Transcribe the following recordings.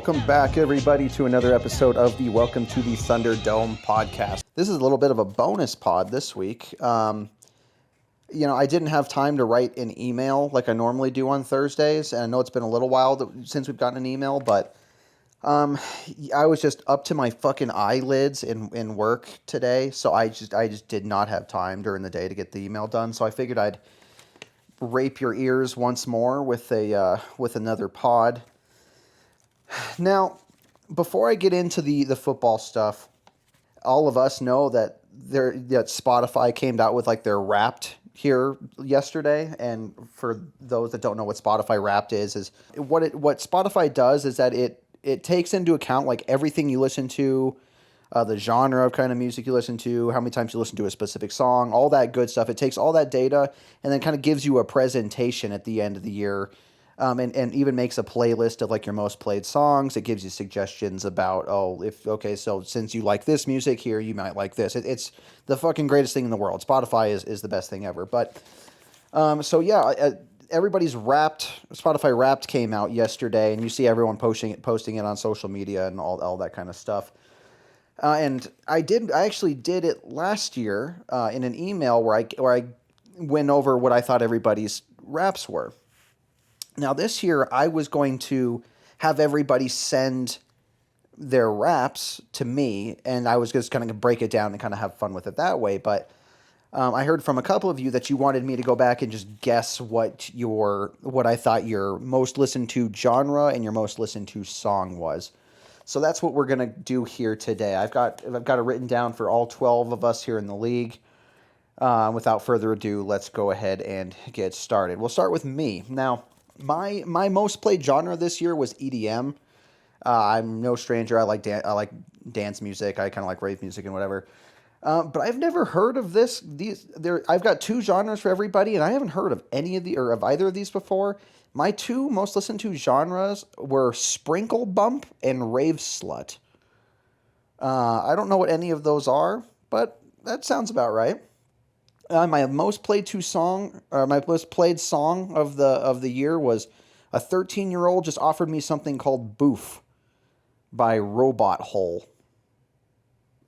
Welcome back, everybody, to another episode of the Welcome to the Thunderdome podcast. This is a little bit of a bonus pod this week. I didn't have time to write an email like I normally do on Thursdays, and I know it's been a little while since we've gotten an email, but I was just up to my fucking eyelids in work today, so I just did not have time during the day to get the email done. So I figured I'd rape your ears once more with another pod. Now, before I get into the football stuff, all of us know that Spotify came out with like their Wrapped here yesterday, and for those that don't know what Spotify Wrapped is what Spotify does is that it takes into account like everything you listen to, the genre of kind of music you listen to, how many times you listen to a specific song, all that good stuff. It takes all that data and then kind of gives you a presentation at the end of the year. And even makes a playlist of like your most played songs. It gives you suggestions about, so since you like this music here, you might like this. It's the fucking greatest thing in the world. Spotify is the best thing ever. But, everybody's Spotify Wrapped came out yesterday, and you see everyone posting it on social media and all that kind of stuff. And I actually did it last year in an email where I went over what I thought everybody's Wraps were. Now, this year, I was going to have everybody send their Wraps to me, and I was just kind of break it down and kind of have fun with it that way. But I heard from a couple of you that you wanted me to go back and just guess what I thought your most listened to genre and your most listened to song was. So that's what we're going to do here today. I've got it written down for all 12 of us here in the league. Without further ado, let's go ahead and get started. We'll start with me. Now, my most played genre this year was EDM. I'm no stranger. I like dance music. I kind of like rave music and whatever. But I've never heard of this. I've got two genres for everybody, and I haven't heard of either of these before. My two most listened to genres were Sprinkle Bump and Rave Slut. I don't know what any of those are, but that sounds about right. My most played song of the year was a 13-year-old just offered me something called Boof by Robot Hole.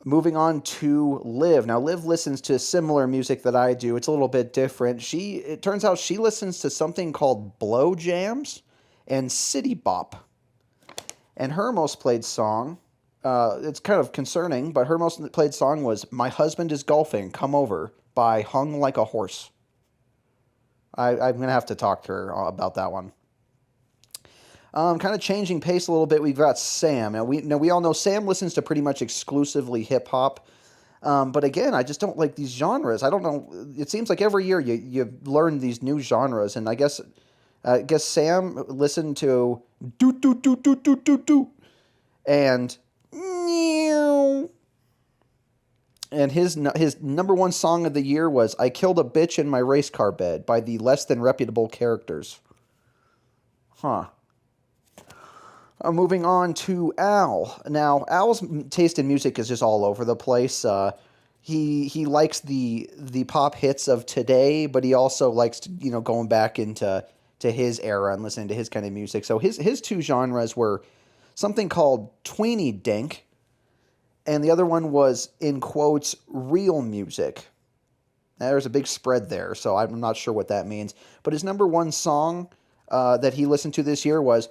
Moving on to Liv. Now, Liv listens to similar music that I do. It's a little bit different. It turns out she listens to something called Blow Jams and City Bop. And her most played song, it's kind of concerning, but her most played song was My Husband is Golfing, Come Over by Hung Like a Horse. I'm going to have to talk to her about that one. Kind of changing pace a little bit, we've got Sam. Now we all know Sam listens to pretty much exclusively hip-hop. But again, I just don't like these genres. I don't know. It seems like every year you learn these new genres, and I guess Sam listened to do do do do do do do and meow. And his number one song of the year was I Killed a Bitch in My Race Car Bed by the Less Than Reputable Characters. Huh. Moving on to Al. Now, Al's taste in music is just all over the place. He likes the pop hits of today, but he also likes going back into his era and listening to his kind of music. So his two genres were something called Tweeny Dink, and the other one was, in quotes, real music. Now, there's a big spread there, so I'm not sure what that means. But his number one song that he listened to this year was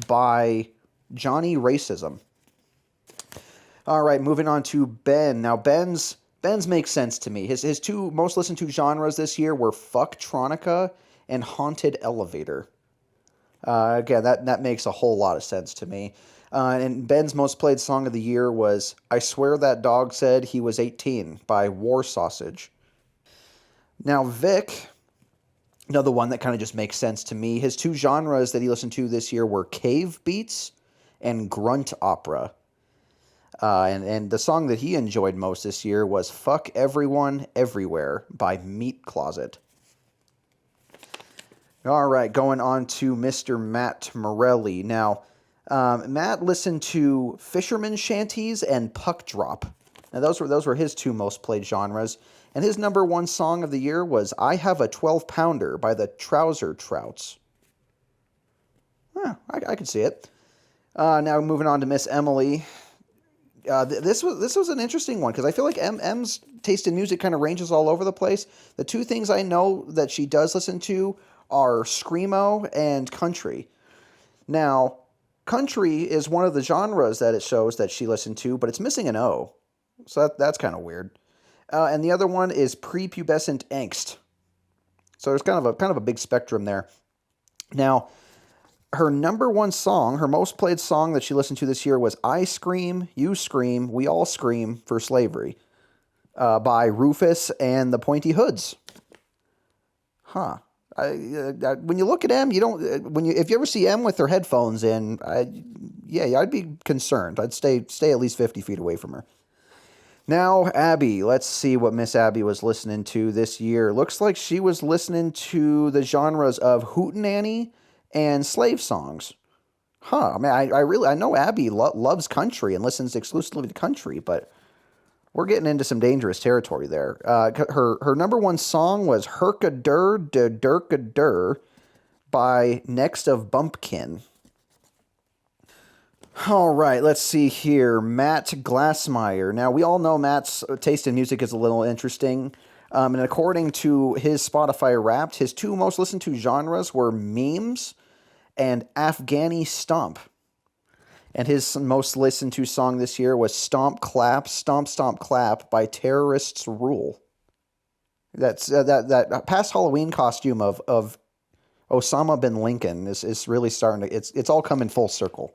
by Johnny Racism. All right, moving on to Ben. Now, Ben's makes sense to me. His two most listened to genres this year were Fucktronica and Haunted Elevator. Again, that makes a whole lot of sense to me. And Ben's most played song of the year was I Swear That Dog Said He Was 18 by War Sausage. Now, Vic, another one that kind of just makes sense to me. His two genres that he listened to this year were cave beats and grunt opera. And the song that he enjoyed most this year was Fuck Everyone Everywhere by Meat Closet. All right, going on to Mr. Matt Morelli. Now, Matt listened to Fisherman Shanties and Puck Drop. Now, those were his two most played genres. And his number one song of the year was I Have a 12 Pounder by the Trouser Trouts. I could see it. Now moving on to Miss Emily. This was an interesting one because I feel like M's taste in music kind of ranges all over the place. The two things I know that she does listen to are screamo and country. Now, country is one of the genres that it shows that she listened to, but it's missing an O, so that's kind of weird. And the other one is prepubescent angst. So there's kind of a big spectrum there. Now, her number one song, her most played song that she listened to this year was I Scream, You Scream, We All Scream for Slavery by Rufus and the Pointy Hoods. Huh. When you look at M, you don't. If you ever see M with her headphones in, I'd be concerned. I'd stay at least 50 feet away from her. Now, Abby. Let's see what Miss Abby was listening to this year. Looks like she was listening to the genres of hootenanny and slave songs. Huh. I mean, I know Abby loves country and listens exclusively to country, but we're getting into some dangerous territory there. Her number one song was Herkadur de Durkadur by Next of Bumpkin. All right, let's see here. Matt Glassmeyer. Now, we all know Matt's taste in music is a little interesting. And according to his Spotify Wrapped, his two most listened to genres were memes and Afghani stomp. And his most listened to song this year was Stomp Clap, Stomp Stomp Clap by Terrorists Rule. That's that past Halloween costume of Osama bin Lincoln is really starting to it's all coming full circle.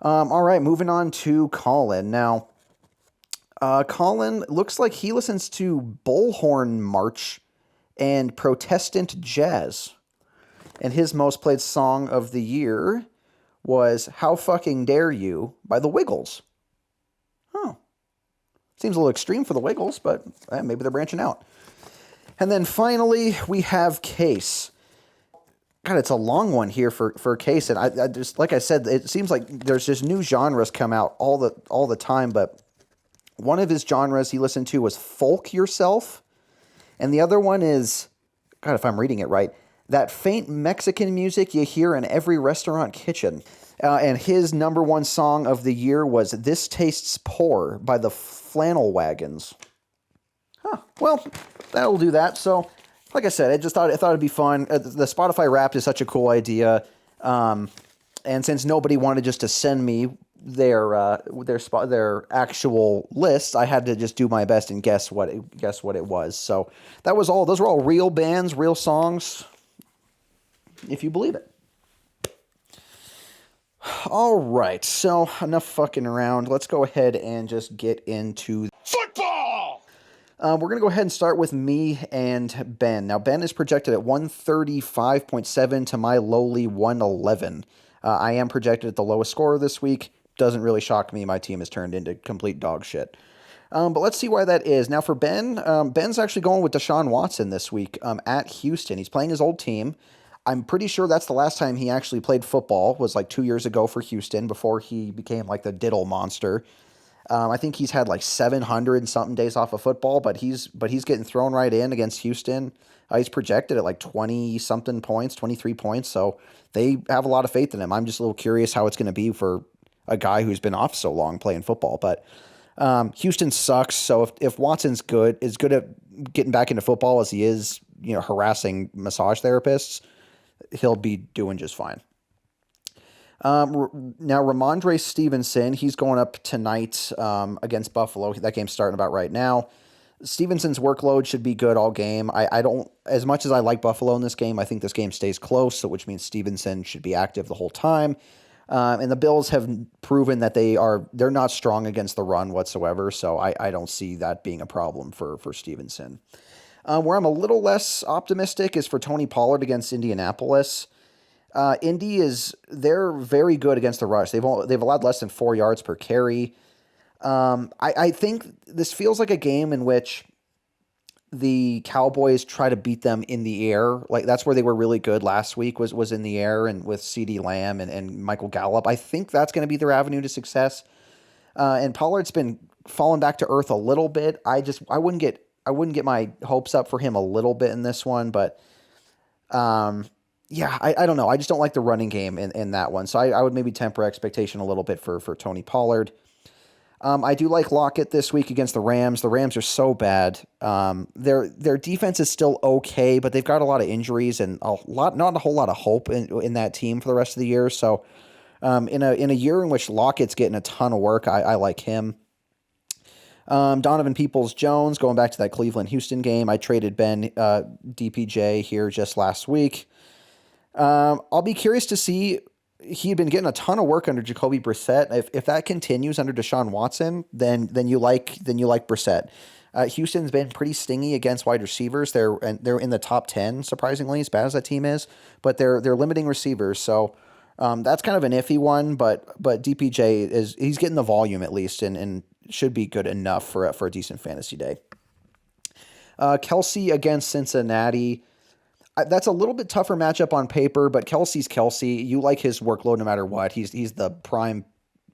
All right, moving on to Colin. Now, Colin looks like he listens to Bullhorn March and Protestant Jazz. And his most played song of the year was How Fucking Dare You by the Wiggles. Oh. Seems a little extreme for the Wiggles, but maybe they're branching out. And then finally, we have Case. God, it's a long one here for Case. And I just, like I said, it seems like there's just new genres come out all the time. But one of his genres he listened to was Folk Yourself. And the other one is, God, if I'm reading it right, that faint Mexican music you hear in every restaurant kitchen. And his number one song of the year was This Tastes Poor by the Flannel Wagons. Huh. Well, that'll do that. So, like I said, I thought it'd be fun. The Spotify Wrapped is such a cool idea. And since nobody wanted just to send me their actual list, I had to just do my best and guess what it was. So that was all. Those were all real bands, real songs, if you believe it. All right, so enough fucking around. Let's go ahead and just get into football. We're going to go ahead and start with me and Ben. Now, Ben is projected at 135.7 to my lowly 111. I am projected at the lowest score this week. Doesn't really shock me. My team has turned into complete dog shit. But let's see why that is. Now, for Ben, Ben's actually going with Deshaun Watson this week at Houston. He's playing his old team. I'm pretty sure that's the last time he actually played football, was like 2 years ago for Houston before he became like the diddle monster. I think he's had like 700 and something days off of football, but he's getting thrown right in against Houston. He's projected at like 20 something points, 23 points. So they have a lot of faith in him. I'm just a little curious how it's going to be for a guy who's been off so long playing football. But Houston sucks. So if Watson's as good at getting back into football as he is, harassing massage therapists, he'll be doing just fine. Now, Ramondre Stevenson, he's going up tonight against Buffalo. That game's starting about right now. Stevenson's workload should be good all game. I don't, as much as I like Buffalo in this game, I think this game stays close, which means Stevenson should be active the whole time. And the Bills have proven that they're not strong against the run whatsoever, so I don't see that being a problem for Stevenson. Where I'm a little less optimistic is for Tony Pollard against Indianapolis. They're very good against the rush. They've allowed less than 4 yards per carry. I think this feels like a game in which the Cowboys try to beat them in the air. Like that's where they were really good last week was in the air and with CeeDee Lamb and Michael Gallup. I think that's going to be their avenue to success. And Pollard's been falling back to earth a little bit. I wouldn't get I wouldn't get my hopes up for him a little bit in this one, but um, yeah, I don't know. I just don't like the running game in that one. So I would maybe temper expectation a little bit for Tony Pollard. I do like Lockett this week against the Rams. The Rams are so bad. Their defense is still okay, but they've got a lot of injuries and not a whole lot of hope in that team for the rest of the year. So in a year in which Lockett's getting a ton of work, I like him. Donovan Peoples-Jones, going back to that Cleveland-Houston game. I traded Ben DPJ here just last week. I'll be curious to see. He had been getting a ton of work under Jacoby Brissett. If that continues under Deshaun Watson, then you like Brissett. Houston's been pretty stingy against wide receivers. They're in the top 10, surprisingly, as bad as that team is. But they're limiting receivers, so that's kind of an iffy one. But DPJ he's getting the volume at least, and should be good enough for a decent fantasy day. Kelsey against Cincinnati. That's a little bit tougher matchup on paper, but Kelsey's Kelsey. You like his workload no matter what. He's the prime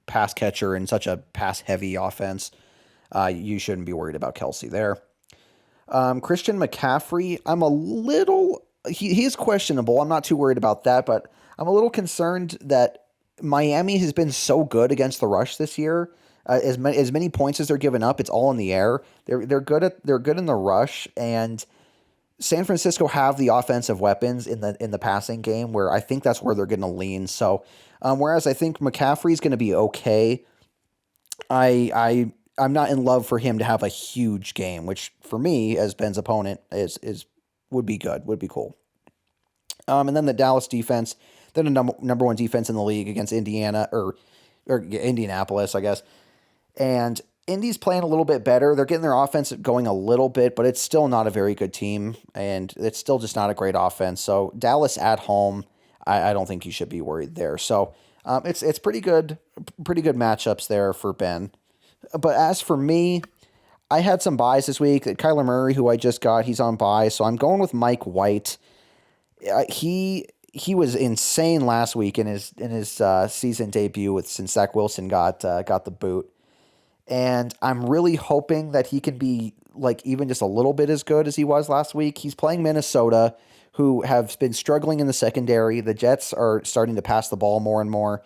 pass catcher in such a pass-heavy offense. You shouldn't be worried about Kelsey there. Christian McCaffrey, he is questionable. I'm not too worried about that, but I'm a little concerned that Miami has been so good against the rush this year. As many points as they're giving up, it's all in the air. They're good in the rush, and San Francisco have the offensive weapons in the passing game, where I think that's where they're going to lean. So, whereas I think McCaffrey's going to be okay, I'm not in love for him to have a huge game, which for me as Ben's opponent would be good, would be cool. And then the Dallas defense, they're the number one defense in the league against Indiana or Indianapolis, I guess, and Indy's playing a little bit better. They're getting their offense going a little bit, but it's still not a very good team, and it's still just not a great offense. So Dallas at home, I don't think you should be worried there. So it's pretty good matchups there for Ben. But as for me, I had some buys this week. Kyler Murray, who I just got, he's on buy, so I'm going with Mike White. He was insane last week in his season debut since Zach Wilson got the boot. And I'm really hoping that he can be like even just a little bit as good as he was last week. He's playing Minnesota, who have been struggling in the secondary. The Jets are starting to pass the ball more and more.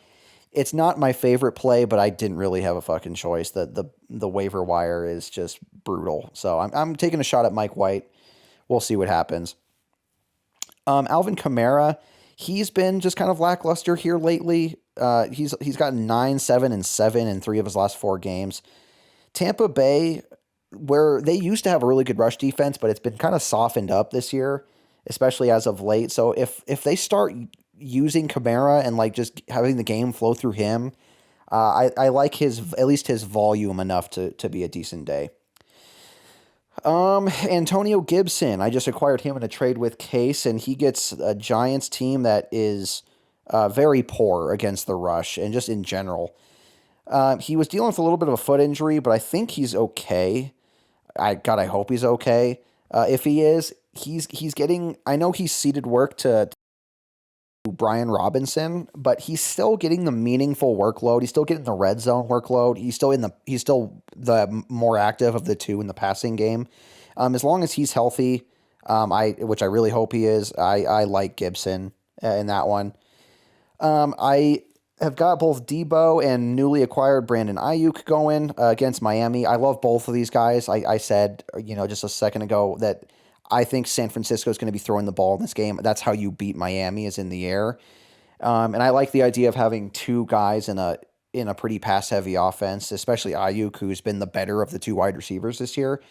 It's not my favorite play, but I didn't really have a fucking choice. The waiver wire is just brutal. So I'm taking a shot at Mike White. We'll see what happens. Alvin Kamara, he's been just kind of lackluster here lately. He's gotten 9, 7, and 7 in 3 of his last 4 games. Tampa Bay, where they used to have a really good rush defense, but it's been kind of softened up this year, especially as of late. So if they start using Kamara and like just having the game flow through him, I like at least his volume enough to be a decent day. Antonio Gibson, I just acquired him in a trade with Case, and he gets a Giants team that is very poor against the rush and just in general. He was dealing with a little bit of a foot injury, but I think he's okay. I hope he's okay. If he is, he's getting. I know he's ceded work to Brian Robinson, but he's still getting the meaningful workload. He's still getting the red zone workload. He's still the more active of the two in the passing game. As long as he's healthy, which I really hope he is, I like Gibson in that one. I have got both Debo and newly acquired Brandon Ayuk going against Miami. I love both of these guys. I said, just a second ago that I think San Francisco is going to be throwing the ball in this game. That's how you beat Miami, is in the air. And I like the idea of having two guys in a pretty pass-heavy offense, especially Ayuk, who's been the better of the two wide receivers this year.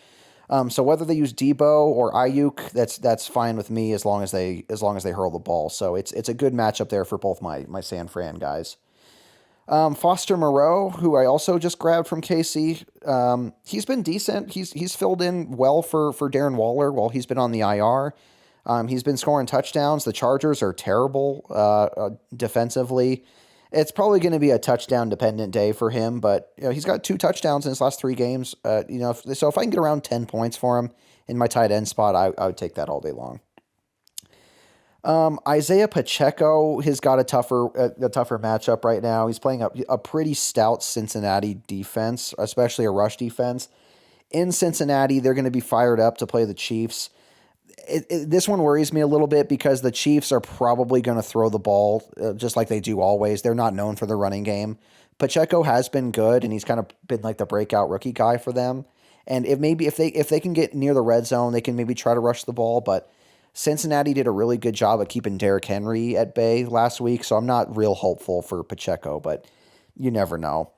So whether they use Debo or Ayuk, that's fine with me as long as they hurl the ball. So it's a good matchup there for both my San Fran guys. Foster Moreau, who I also just grabbed from KC, he's been decent. He's filled in well for Darren Waller while he's been on the IR. He's been scoring touchdowns. The Chargers are terrible defensively. It's probably going to be a touchdown-dependent day for him, but he's got 2 touchdowns in his last 3 games. So if I can get around 10 points for him in my tight end spot, I would take that all day long. Isaiah Pacheco has got a tougher matchup right now. He's playing a pretty stout Cincinnati defense, especially a rush defense. In Cincinnati, they're going to be fired up to play the Chiefs. This one worries me a little bit because the Chiefs are probably going to throw the ball just like they do always. They're not known for the running game. Pacheco has been good, and he's kind of been like the breakout rookie guy for them. And if they can get near the red zone, they can maybe try to rush the ball. But Cincinnati did a really good job at keeping Derrick Henry at bay last week, so I'm not real hopeful for Pacheco, but you never know.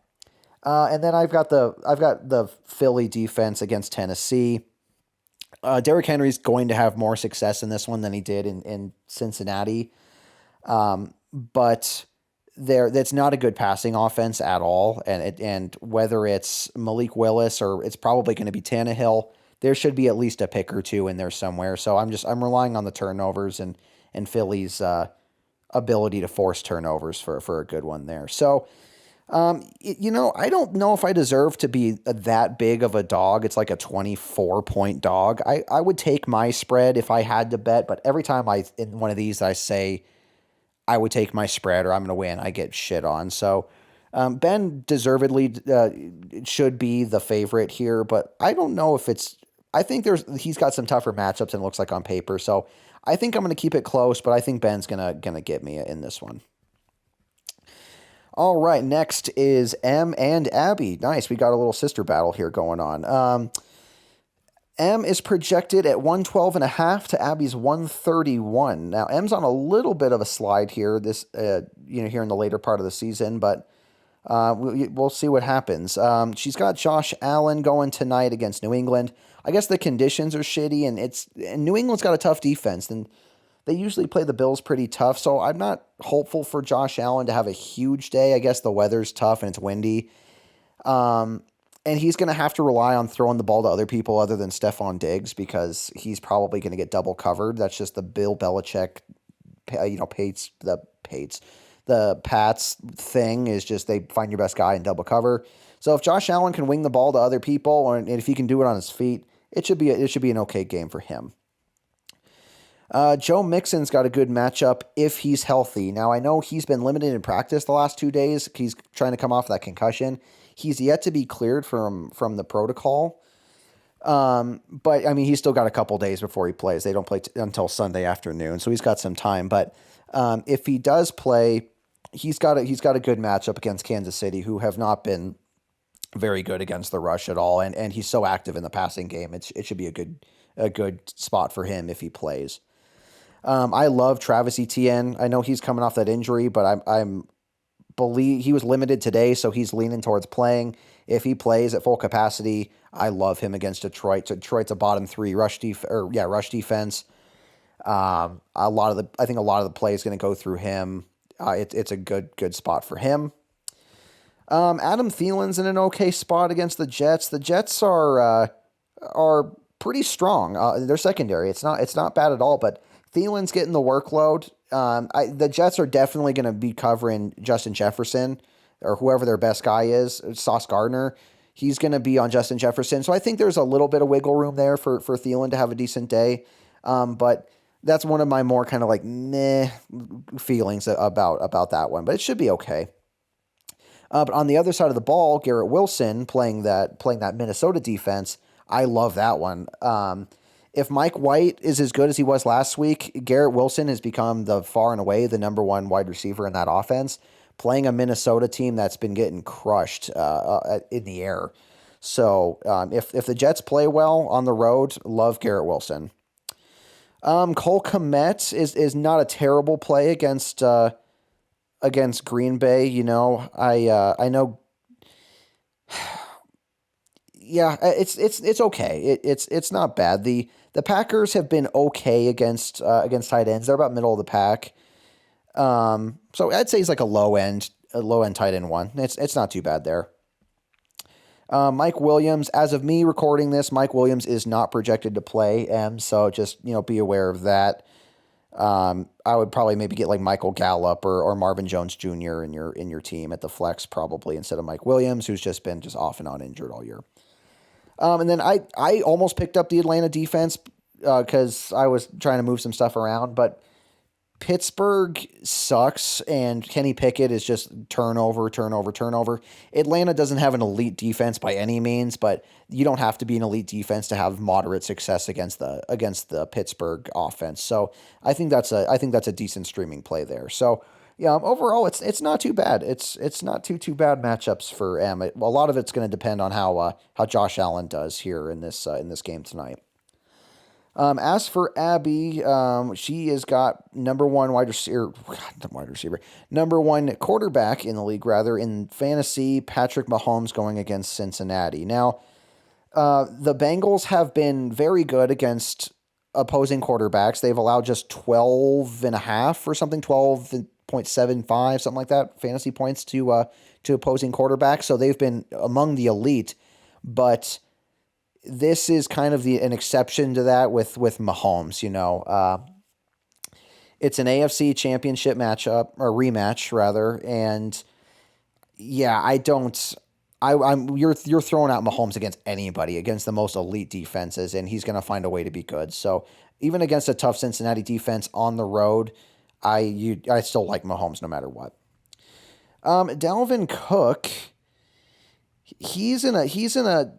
And then I've got the Philly defense against Tennessee. Derrick Henry's going to have more success in this one than he did in Cincinnati. But that's not a good passing offense at all. And whether it's Malik Willis or it's probably going to be Tannehill, there should be at least a pick or two in there somewhere. So I'm relying on the turnovers and Philly's ability to force turnovers for a good one there. So I don't know if I deserve to be that big of a dog. It's like a 24-point dog. I would take my spread if I had to bet, but every time in one of these I say I would take my spread or I'm going to win, I get shit on. So Ben deservedly should be the favorite here, but I don't know if it's. I think he's got some tougher matchups than it looks like on paper. So I think I'm going to keep it close, but I think Ben's gonna get me in this one. All right, next is M and Abby. Nice, we got a little sister battle here going on. M is projected at 112.5 to Abby's 131. Now, M's on a little bit of a slide here here in the later part of the season, but we'll see what happens. She's got Josh Allen going tonight against New England. I guess the conditions are shitty, and New England's got a tough defense, and they usually play the Bills pretty tough, so I'm not hopeful for Josh Allen to have a huge day. I guess the weather's tough and it's windy. And he's going to have to rely on throwing the ball to other people other than Stephon Diggs because he's probably going to get double covered. That's just the Bill Belichick, the Pats thing is just they find your best guy and double cover. So if Josh Allen can wing the ball to other people and if he can do it on his feet, it should be an okay game for him. Joe Mixon's got a good matchup if he's healthy. Now, I know he's been limited in practice the last 2 days. He's trying to come off that concussion. He's yet to be cleared from the protocol. But, I mean, he's still got a couple days before he plays. They don't play until Sunday afternoon, so he's got some time. But if he does play, he's got a good matchup against Kansas City, who have not been very good against the rush at all. And he's so active in the passing game. It should be a good spot for him if he plays. I love Travis Etienne. I know he's coming off that injury, but I'm believe he was limited today, so he's leaning towards playing. If he plays at full capacity, I love him against Detroit. Detroit's a bottom 3 rush defense. I think a lot of the play is going to go through him. It's a good spot for him. Adam Thielen's in an okay spot against the Jets. The Jets are pretty strong. Their secondary, it's not bad at all, but Thielen's getting the workload. The Jets are definitely going to be covering Justin Jefferson or whoever their best guy is, Sauce Gardner. He's going to be on Justin Jefferson. So I think there's a little bit of wiggle room there for Thielen to have a decent day. But that's one of my more kind of like meh feelings about that one. But it should be okay. But on the other side of the ball, Garrett Wilson playing that Minnesota defense, I love that one. If Mike White is as good as he was last week, Garrett Wilson has become the far and away the number one wide receiver in that offense, playing a Minnesota team that's been getting crushed in the air. So if the Jets play well on the road, love Garrett Wilson. Cole Kmet is not a terrible play against Green Bay. I know. Yeah, it's okay. It's not bad. The Packers have been okay against tight ends. They're about middle of the pack. So I'd say he's like a low end tight end one. It's not too bad there. Mike Williams, as of me recording this, Mike Williams is not projected to play. So just be aware of that. I would probably maybe get like Michael Gallup or Marvin Jones Jr. in your team at the flex probably instead of Mike Williams, who's just been off and on injured all year. And then I almost picked up the Atlanta defense because I was trying to move some stuff around, but Pittsburgh sucks, and Kenny Pickett is just turnover, turnover, turnover. Atlanta doesn't have an elite defense by any means, but you don't have to be an elite defense to have moderate success against the Pittsburgh offense. So I think that's a decent streaming play there. So yeah, overall it's not too bad. It's not too bad matchups for M. A lot of it's going to depend on how Josh Allen does here in this game tonight. As for Abby, she has got number one wide receiver, not wide receiver, number one quarterback in the league, rather, in fantasy, Patrick Mahomes going against Cincinnati. Now, the Bengals have been very good against opposing quarterbacks. They've allowed just 12 and a half or something, 12.75, something like that, fantasy points to opposing quarterbacks. So they've been among the elite, but this is kind of an exception to that with Mahomes. It's an AFC Championship matchup or rematch rather, and yeah, you're throwing out Mahomes against anybody, against the most elite defenses, and he's going to find a way to be good. So even against a tough Cincinnati defense on the road, I still like Mahomes no matter what. Dalvin Cook, he's in a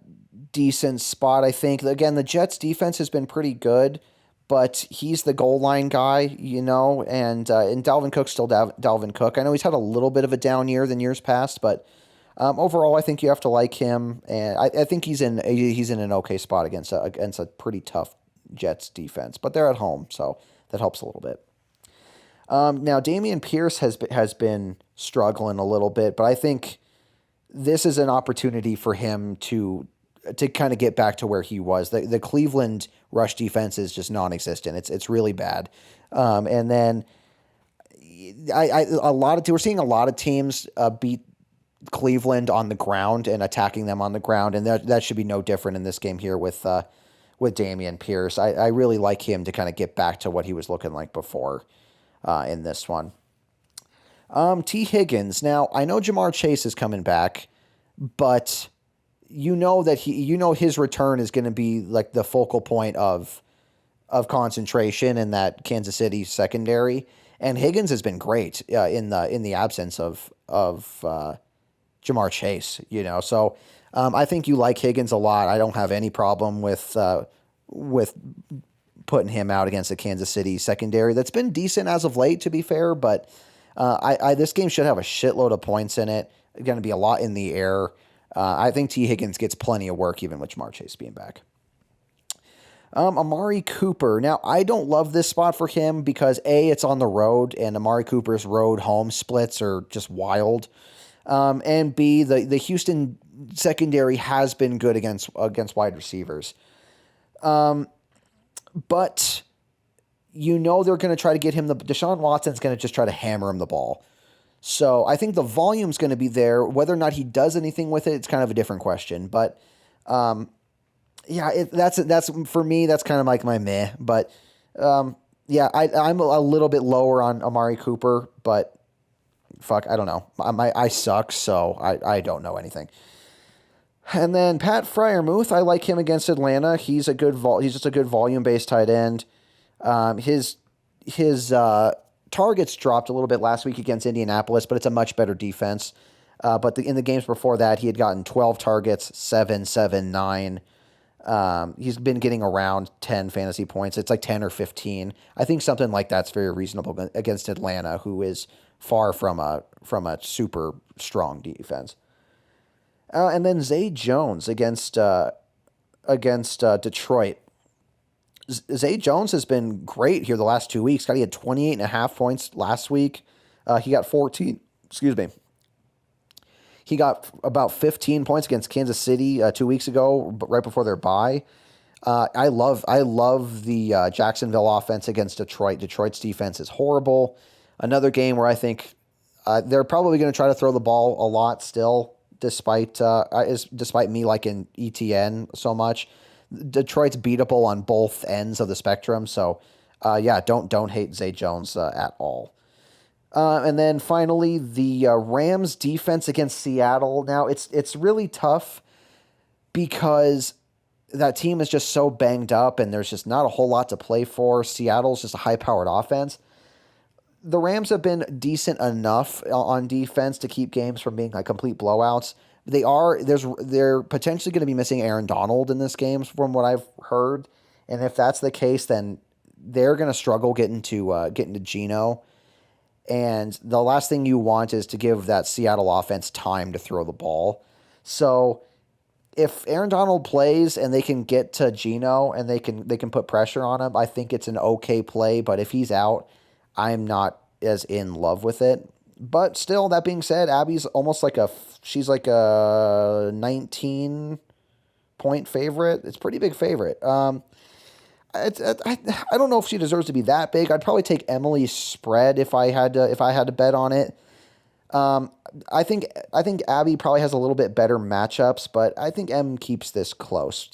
decent spot, I think. Again, the Jets defense has been pretty good, but he's the goal line guy, and Dalvin Cook's still Dalvin Cook. I know he's had a little bit of a down year than years past, but overall, I think you have to like him, and I think he's in an okay spot against a pretty tough Jets defense, but they're at home, so that helps a little bit. Now, Dameon Pierce has been struggling a little bit, but I think this is an opportunity for him to kind of get back to where he was. The Cleveland rush defense is just non-existent. It's really bad. And then we're seeing a lot of teams beat Cleveland on the ground and attacking them on the ground, and that should be no different in this game here with Dameon Pierce. I really like him to kind of get back to what he was looking like before in this one. T. Higgins. Now, I know Jamar Chase is coming back, but that his return is going to be like the focal point of concentration in that Kansas City secondary. And Higgins has been great in the absence of Jamar Chase. So I think you like Higgins a lot. I don't have any problem with putting him out against the Kansas City secondary that's been decent as of late, to be fair. But this game should have a shitload of points in it. Going to be a lot in the air. I think T. Higgins gets plenty of work even with Jamar Chase being back. Amari Cooper. Now, I don't love this spot for him because A, it's on the road, and Amari Cooper's road home splits are just wild. And B, the Houston secondary has been good against wide receivers. But they're going to try to get him Deshaun Watson's going to just try to hammer him the ball. So I think the volume's going to be there. Whether or not he does anything with it, it's kind of a different question. But that's for me. That's kind of like my meh. But I'm a little bit lower on Amari Cooper. But fuck, I don't know. I suck, so I don't know anything. And then Pat Freiermuth, I like him against Atlanta. He's just a good volume based tight end. His targets dropped a little bit last week against Indianapolis, but it's a much better defense. But in the games before that, he had gotten 12 targets, 7, 7, 9. He's been getting around 10 fantasy points. It's like 10 or 15. I think something like that's very reasonable against Atlanta, who is far from a super strong defense. And then Zay Jones against Detroit. Zay Jones has been great here the last 2 weeks. He had 28.5 points last week. He got 14. Excuse me. He got about 15 points against Kansas City 2 weeks ago, right before their bye. I love the Jacksonville offense against Detroit. Detroit's defense is horrible. Another game where I think they're probably going to try to throw the ball a lot still, despite me liking ETN so much. Detroit's beatable on both ends of the spectrum, so don't hate Zay Jones at all. And then finally, the Rams defense against Seattle. Now it's really tough because that team is just so banged up, and there's just not a whole lot to play for. Seattle's just a high-powered offense. the Rams have been decent enough on defense to keep games from being like complete blowouts. They're potentially going to be missing Aaron Donald in this game from what I've heard, and if that's the case, then they're going to struggle getting to Geno. And the last thing you want is to give that Seattle offense time to throw the ball. So if Aaron Donald plays and they can get to Geno and they can put pressure on him, I think it's an okay play. But if he's out, I'm not as in love with it. But still, that being said, Abby's almost like she's like a 19-point favorite. It's a pretty big favorite. I don't know if she deserves to be that big. I'd probably take Emily's spread if I had to bet on it. Um, I think Abby probably has a little bit better matchups, but I think M keeps this close.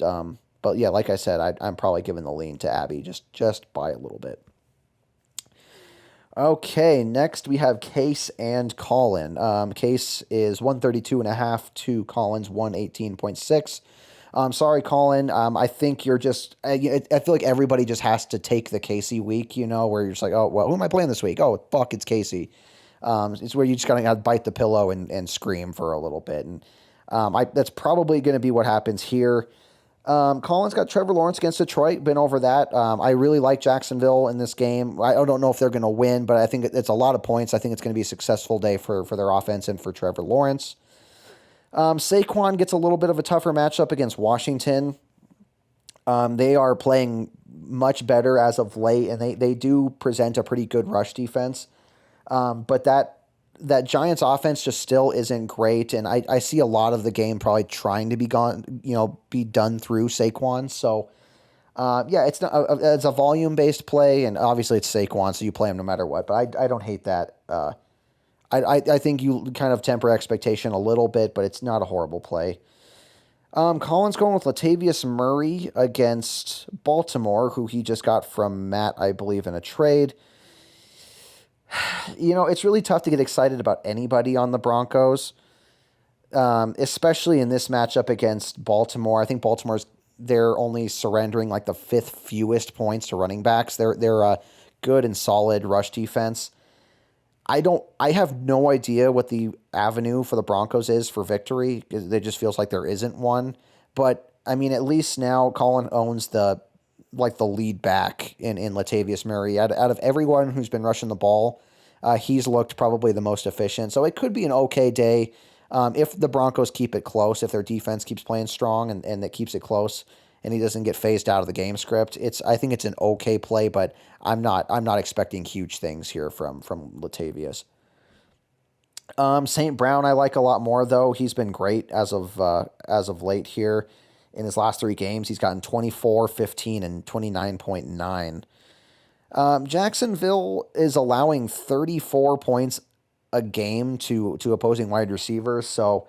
But yeah, like I said, I'm probably giving the lean to Abby just by a little bit. Okay, next we have Case and Colin. Case is 132.5 to Colin's 118.6. Sorry, Colin. I think you're just. I feel like everybody just has to take the Casey week, where you're just like, oh, well, who am I playing this week? Oh, fuck, it's Casey. It's where you just kind of bite the pillow and scream for a little bit, and that's probably going to be what happens here. Colin's got Trevor Lawrence against Detroit. Been over that. I really like Jacksonville in this game. I don't know if they're going to win, but I think it's a lot of points. I think it's going to be a successful day for their offense and for Trevor Lawrence. Saquon gets a little bit of a tougher matchup against Washington. They are playing much better as of late, and they do present a pretty good rush defense. But that Giants offense just still isn't great, and I see a lot of the game probably trying to be done through Saquon. So yeah, it's a volume based play, and obviously it's Saquon, so you play him no matter what. But I don't hate that. I think you kind of temper expectation a little bit, but it's not a horrible play. Colin's going with Latavius Murray against Baltimore, who he just got from Matt, I believe, in a trade. It's really tough to get excited about anybody on the Broncos, especially in this matchup against Baltimore. I think they're only surrendering like the fifth fewest points to running backs. They're a good and solid rush defense. I have no idea what the avenue for the Broncos is for victory. It just feels like there isn't one. But I mean, at least now Colin owns the lead back in Latavius Murray. Out of everyone who's been rushing the ball, he's looked probably the most efficient. So it could be an okay day if the Broncos keep it close, if their defense keeps playing strong and that keeps it close, and he doesn't get phased out of the game script. I think it's an okay play, but I'm not expecting huge things here from Latavius. St. Brown I like a lot more though. He's been great as of late here. In his last three games, he's gotten 24, 15, and 29.9. Jacksonville is allowing 34 points a game to opposing wide receivers. So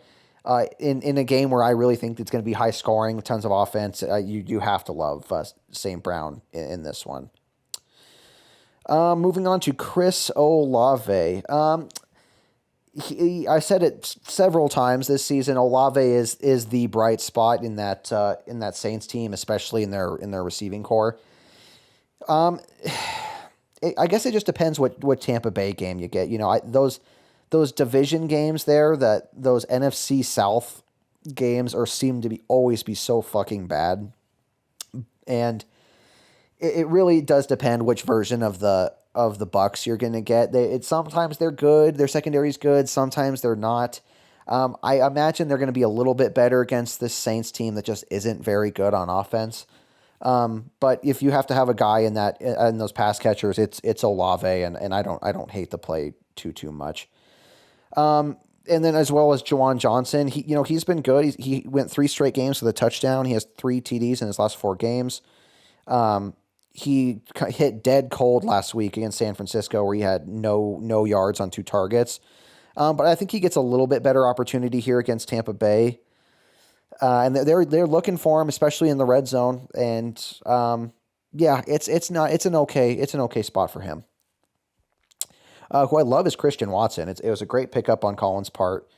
in a game where I really think it's going to be high scoring, tons of offense, you have to love St. Brown in this one. Moving on to Chris Olave. I said it several times this season. Olave is the bright spot in that Saints team, especially in their receiving core. I guess it just depends what Tampa Bay game you get. Those division games there, those NFC South games seem to always be so fucking bad, and it really does depend which version of the Bucks you're gonna get. Sometimes they're good, their secondary's good, sometimes they're not. I imagine they're gonna be a little bit better against this Saints team that just isn't very good on offense. But if you have to have a guy in those pass catchers, it's Olave, and I don't hate the play too much. And then as well as Juwan Johnson, he's been good. He went 3 straight games with a touchdown. He has 3 TDs in his last 4 games. He hit dead cold last week against San Francisco, where he had no yards on 2 targets. But I think he gets a little bit better opportunity here against Tampa Bay. And they're looking for him, especially in the red zone. And yeah, it's an okay spot for him. Who I love is Christian Watson. It was a great pickup on Colin's part.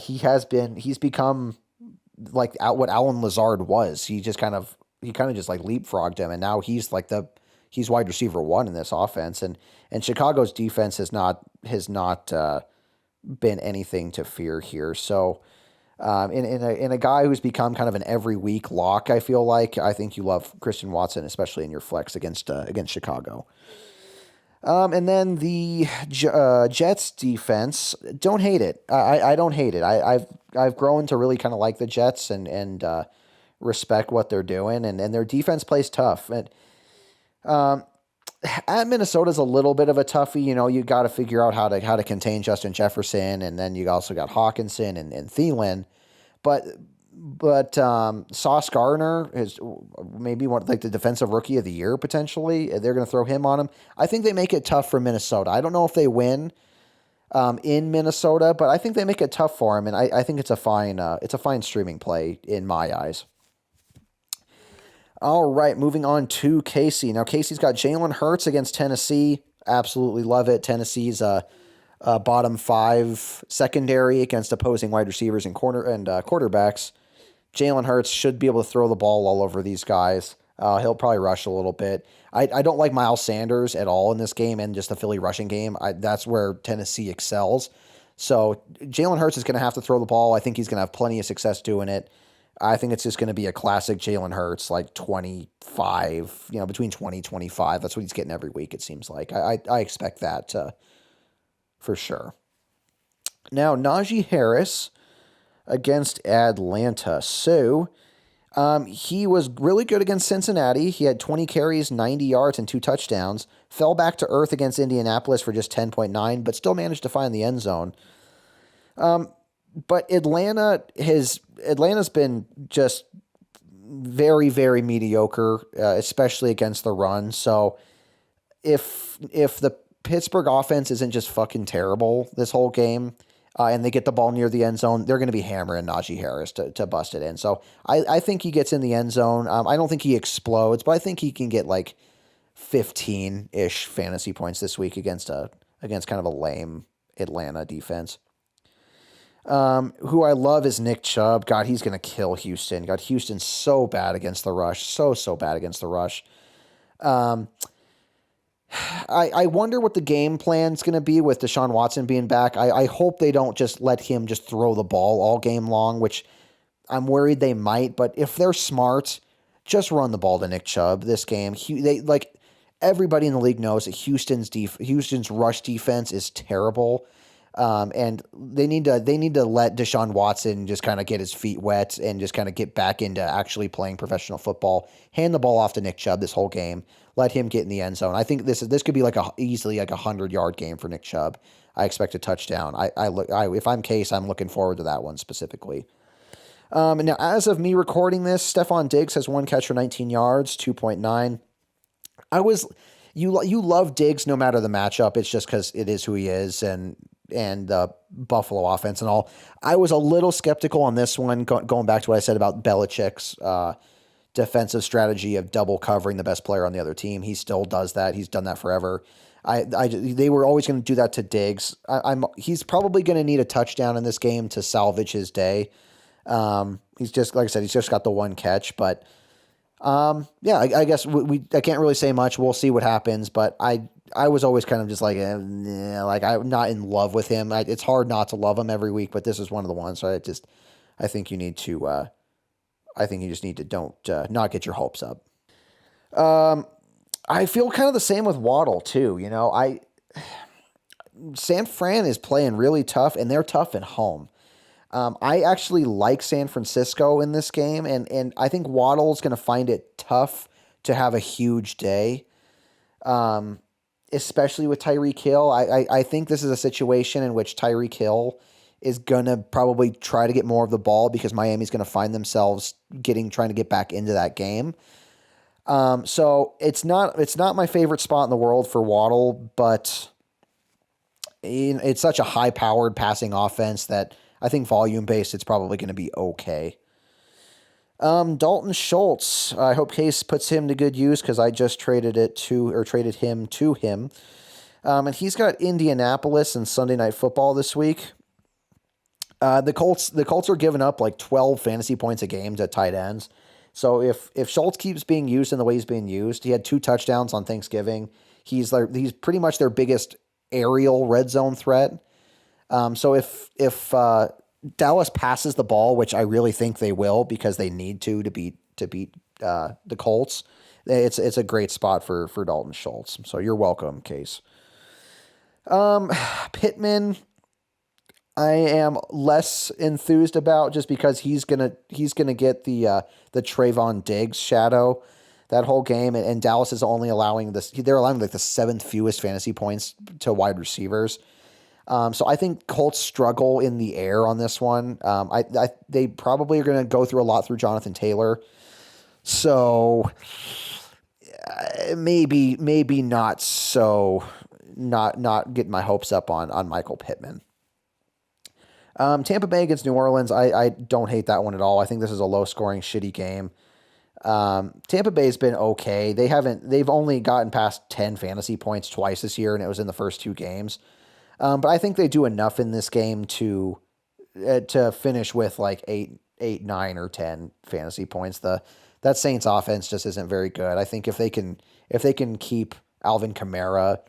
He's become like what Alan Lazard was. He kind of just like leapfrogged him, and now he's like the he's wide receiver one in this offense, and Chicago's defense has not been anything to fear here. So, in a guy who's become kind of an every week lock, I think you love Christian Watson, especially in your flex against Chicago. And then the Jets defense, don't hate it. I don't hate it. I've grown to really kind of like the Jets and respect what they're doing, and their defense plays tough. And at Minnesota's a little bit of a toughie. You got to figure out how to contain Justin Jefferson, and then you also got Hawkinson and Thielen. But Sauce Gardner is maybe like the defensive rookie of the year potentially. They're going to throw him on him. I think they make it tough for Minnesota. I don't know if they win in Minnesota, but I think they make it tough for him, and I think it's a fine streaming play in my eyes. All right, moving on to Casey. Now Casey's got Jalen Hurts against Tennessee. Absolutely love it. Tennessee's bottom 5 secondary against opposing wide receivers and quarterbacks. Jalen Hurts should be able to throw the ball all over these guys. He'll probably rush a little bit. I don't like Miles Sanders at all in this game and just the Philly rushing game. That's where Tennessee excels. So Jalen Hurts is going to have to throw the ball. I think he's going to have plenty of success doing it. I think it's just going to be a classic Jalen Hurts, like 25, between 20, 25. That's what he's getting every week, it seems like. I expect that for sure. Now, Najee Harris against Atlanta. So, he was really good against Cincinnati. He had 20 carries, 90 yards, and 2 touchdowns. Fell back to earth against Indianapolis for just 10.9, but still managed to find the end zone. But Atlanta's been just very, very mediocre, especially against the run. So if the Pittsburgh offense isn't just fucking terrible this whole game, and they get the ball near the end zone, they're going to be hammering Najee Harris to bust it in. So I think he gets in the end zone. I don't think he explodes, but I think he can get like 15-ish fantasy points this week against kind of a lame Atlanta defense. Who I love is Nick Chubb. God, he's going to kill Houston. God, Houston's so bad against the rush. So bad against the rush. I wonder what the game plan's going to be with Deshaun Watson being back. I hope they don't just let him just throw the ball all game long, which I'm worried they might. But if they're smart, just run the ball to Nick Chubb this game. Everybody in the league knows that Houston's rush defense is terrible. And they need to let Deshaun Watson just kind of get his feet wet and just kind of get back into actually playing professional football. Hand the ball off to Nick Chubb this whole game. Let him get in the end zone. I think this could be easily like a 100-yard game for Nick Chubb. I expect a touchdown. If I'm Case, I'm looking forward to that one specifically. Now, as of me recording this, Stephon Diggs has 1 catch for 19 yards, 2.9. You love Diggs no matter the matchup. It's just because it is who he is and the Buffalo offense and all. I was a little skeptical on this one, going back to what I said about Belichick's defensive strategy of double covering the best player on the other team. He still does that. He's done that forever. They were always going to do that to Diggs. He's probably going to need a touchdown in this game to salvage his day. He's just, like I said, he's just got the 1 catch, but I guess I can't really say much. We'll see what happens, but I was always kind of just like I'm not in love with him. It's hard not to love him every week, but this is one of the ones. So I think you need to, don't not get your hopes up. I feel kind of the same with Waddle too. San Fran is playing really tough, and they're tough at home. I actually like San Francisco in this game, and I think Waddle's going to find it tough to have a huge day, especially with Tyreek Hill. I think this is a situation in which Tyreek Hill is going to probably try to get more of the ball because Miami's going to find themselves trying to get back into that game. So it's not my favorite spot in the world for Waddle, but it's such a high-powered passing offense that I think volume-based, it's probably going to be okay. Dalton Schultz, I hope Case puts him to good use because I just traded him to him. And he's got Indianapolis and Sunday Night Football this week. The Colts are giving up like 12 fantasy points a game to tight ends. So if Schultz keeps being used in the way he's being used, he had 2 touchdowns on Thanksgiving. He's pretty much their biggest aerial red zone threat. So if Dallas passes the ball, which I really think they will because they need to beat the Colts, it's a great spot for Dalton Schultz. So you're welcome, Case. Pittman, I am less enthused about just because he's gonna get the Trayvon Diggs shadow that whole game, and Dallas is only allowing this. They're allowing like the 7th fewest fantasy points to wide receivers. So I think Colts struggle in the air on this one. They probably are going to go through a lot through Jonathan Taylor. So maybe not so not getting my hopes up on Michael Pittman. Tampa Bay against New Orleans, I don't hate that one at all. I think this is a low scoring shitty game. Tampa Bay's been okay. They've only gotten past 10 fantasy points twice this year, and it was in the first 2 games. But I think they do enough in this game to finish with like 8, 9, or 10 fantasy points. That Saints offense just isn't very good. I think if they can keep Alvin Kamara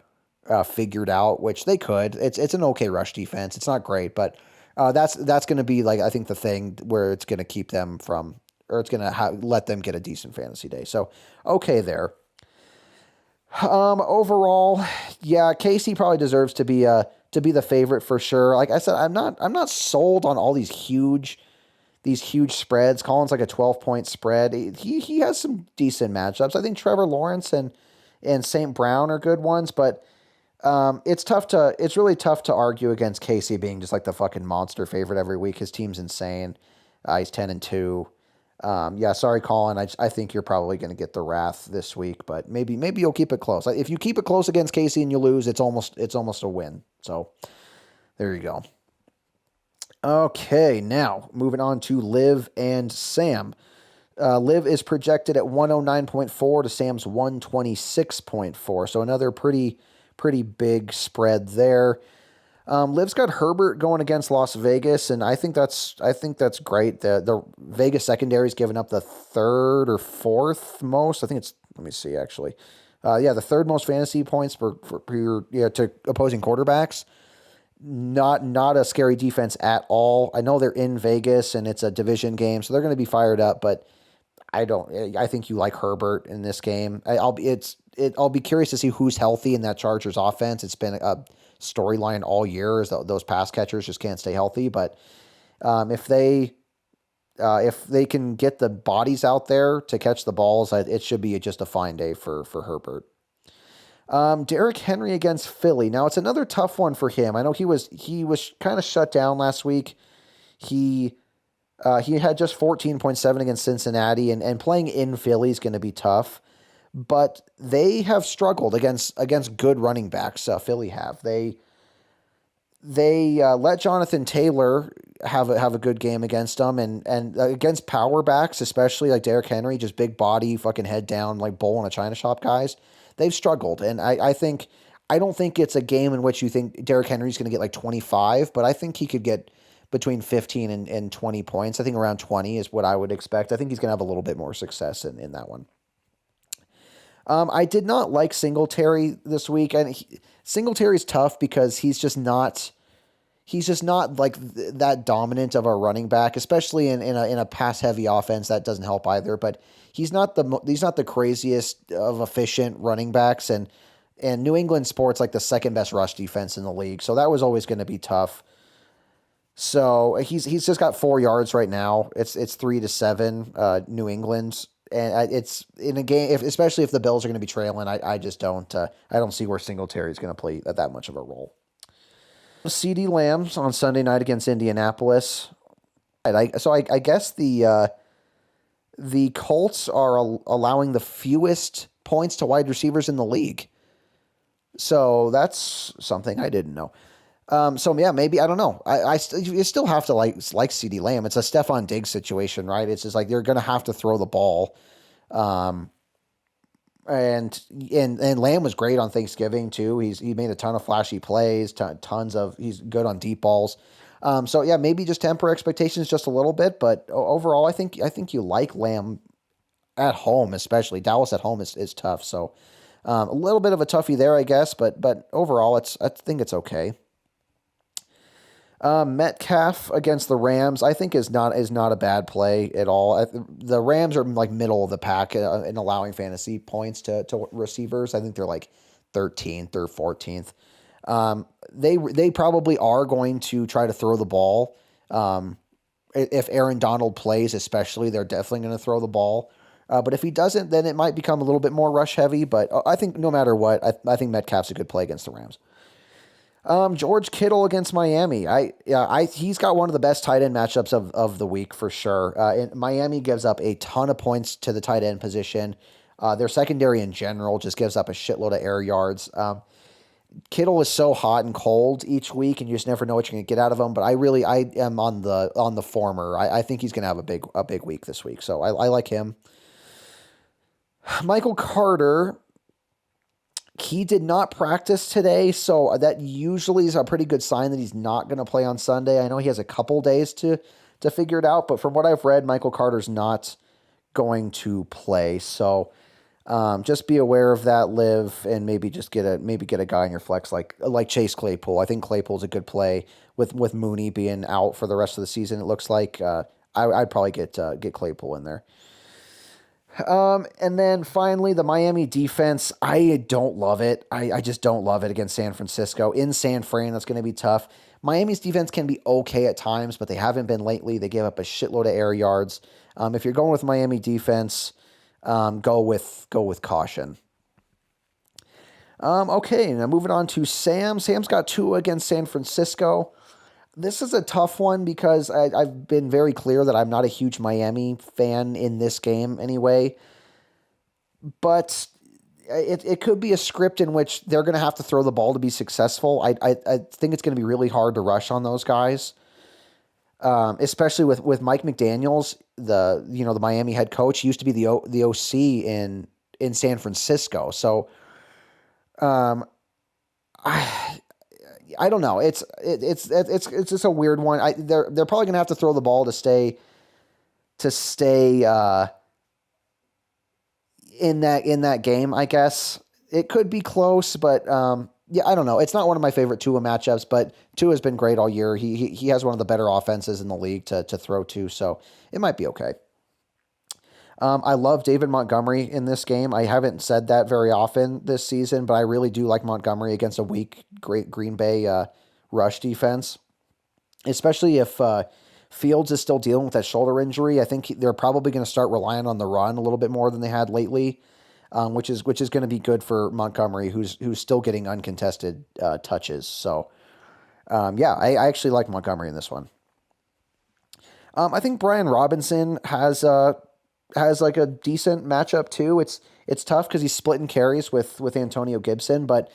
figured out, which they could, it's an okay rush defense. It's not great, but that's going to be like I think the thing where it's going to keep them from, or it's going to let them get a decent fantasy day. So okay there. Overall, yeah, Casey probably deserves to be the favorite for sure. Like I said, I'm not sold on all these huge spreads. Colin's like a 12-point spread. He has some decent matchups. I think Trevor Lawrence and St. Brown are good ones, but it's really tough to argue against Casey being just like the fucking monster favorite every week. His team's insane. He's 10-2. Yeah, sorry, Colin. I think you're probably going to get the wrath this week, but maybe you'll keep it close. If you keep it close against Casey and you lose, it's almost a win. So there you go. Okay, now moving on to Liv and Sam. Liv is projected at 109.4 to Sam's 126.4, so another pretty big spread there. Liv's got Herbert going against Las Vegas, and I think that's great. The Vegas secondary's given up the 3rd or 4th most. I think it's, let me see actually. The 3rd most fantasy points to opposing quarterbacks. Not a scary defense at all. I know they're in Vegas and it's a division game, so they're going to be fired up, but I think you like Herbert in this game. I'll be curious to see who's healthy in that Chargers offense. It's been a storyline all year is that those pass catchers just can't stay healthy. But if they can get the bodies out there to catch the balls, it should be just a fine day for Herbert. Derrick Henry against Philly. Now it's another tough one for him. I know he was kind of shut down last week. He had just 14.7 against Cincinnati, and playing in Philly is going to be tough. But they have struggled against good running backs. Philly have they let Jonathan Taylor have a good game against them, and against power backs, especially like Derrick Henry, just big body, fucking head down, like bull in a china shop guys. They've struggled, and I don't think it's a game in which you think Derrick Henry's going to get like 25, but I think he could get between 15 and 20 points. I think around 20 is what I would expect. I think he's going to have a little bit more success in that one. I did not like Singletary this week, and Singletary's tough because he's just not like that dominant of a running back, especially in a pass heavy offense. That doesn't help either. But he's not the craziest of efficient running backs, and New England sports like the 2nd best rush defense in the league, so that was always going to be tough. So he's just got 4 yards right now. It's 3-7 New England. And it's in a game, especially if the Bills are going to be trailing, I just don't see where Singletary is going to play that much of a role. CeeDee Lamb on Sunday night against Indianapolis. I guess the Colts are allowing the fewest points to wide receivers in the league. So that's something I didn't know. So yeah, maybe, I don't know. You still have to like CeeDee Lamb. It's a Stephon Diggs situation, right? It's just like they're going to have to throw the ball. And Lamb was great on Thanksgiving too. He made a ton of flashy plays, he's good on deep balls. So yeah, maybe just temper expectations just a little bit, but overall, I think you like Lamb at home, especially Dallas at home is tough. So a little bit of a toughie there, I guess, but overall, I think it's okay. Metcalf against the Rams, I think is not a bad play at all. The Rams are like middle of the pack in allowing fantasy points to receivers. I think they're like 13th or 14th. They probably are going to try to throw the ball. If Aaron Donald plays, especially, they're definitely going to throw the ball. But if he doesn't, then it might become a little bit more rush heavy. But I think no matter what, I think Metcalf's a good play against the Rams. George Kittle against Miami. He's got one of the best tight end matchups of the week for sure. And Miami gives up a ton of points to the tight end position. Their secondary in general just gives up a shitload of air yards. Kittle is so hot and cold each week, and you just never know what you're going to get out of him. But I am on the former. I think he's going to have a big week this week, so I like him. Michael Carter. He did not practice today, so that usually is a pretty good sign that he's not going to play on Sunday. I know he has a couple days to figure it out, but from what I've read, Michael Carter's not going to play. So just be aware of that, Liv, and maybe just get a guy in your flex like Chase Claypool. I think Claypool's a good play with Mooney being out for the rest of the season. It looks like I'd probably get Claypool in there. And then finally, the Miami defense, I don't love it. I just don't love it against San Francisco. In San Fran, that's going to be tough. Miami's defense can be okay at times, but they haven't been lately. They gave up a shitload of air yards. If you're going with Miami defense, go with caution. Okay, now moving on to Sam. Sam's got Tua against San Francisco. This is a tough one because I've been very clear that I'm not a huge Miami fan in this game anyway. But it could be a script in which they're going to have to throw the ball to be successful. I think it's going to be really hard to rush on those guys, especially with Mike McDaniels, the Miami head coach. He used to be the OC in San Francisco. So I don't know. It's just a weird one. They're probably gonna have to throw the ball to stay in that game. I guess it could be close, but yeah, I don't know. It's not one of my favorite Tua matchups, but Tua has been great all year. He has one of the better offenses in the league to throw to, so it might be okay. I love David Montgomery in this game. I haven't said that very often this season, but I really do like Montgomery against a weak great Green Bay rush defense, especially if Fields is still dealing with that shoulder injury. I think they're probably going to start relying on the run a little bit more than they had lately, which is going to be good for Montgomery, who's still getting uncontested touches. So, yeah, I actually like Montgomery in this one. I think Brian Robinson has like a decent matchup too. It's tough because he's splitting carries with Antonio Gibson, but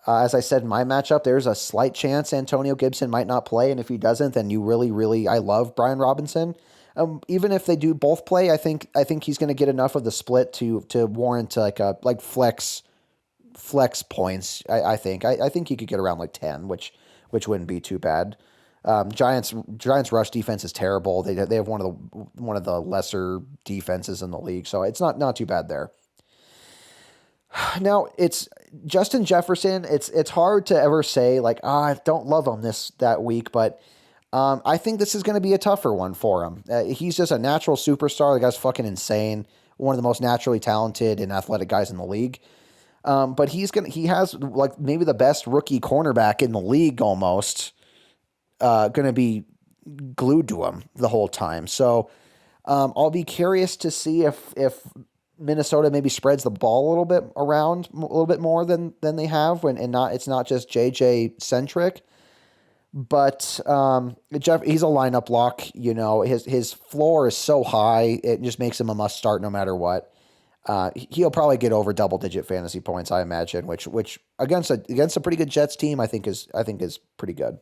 as I said in my matchup, there's a slight chance Antonio Gibson might not play, and if he doesn't, then I love Brian Robinson. Even if they do both play, I think he's going to get enough of the split to warrant like flex points. I think he could get around like 10, which wouldn't be too bad. Giants rush defense is terrible. They have one of the lesser defenses in the league, so it's not too bad there. Now it's Justin Jefferson. It's hard to ever say like I don't love him that week, but I think this is going to be a tougher one for him. He's just a natural superstar. The guy's fucking insane. One of the most naturally talented and athletic guys in the league. But he has like maybe the best rookie cornerback in the league almost. Going to be glued to him the whole time. So I'll be curious to see if Minnesota maybe spreads the ball a little bit around a little bit more than they have it's not just JJ centric. But he's a lineup lock. His floor is so high it just makes him a must start no matter what. He'll probably get over double digit fantasy points, I imagine, which against a pretty good Jets team I think is pretty good.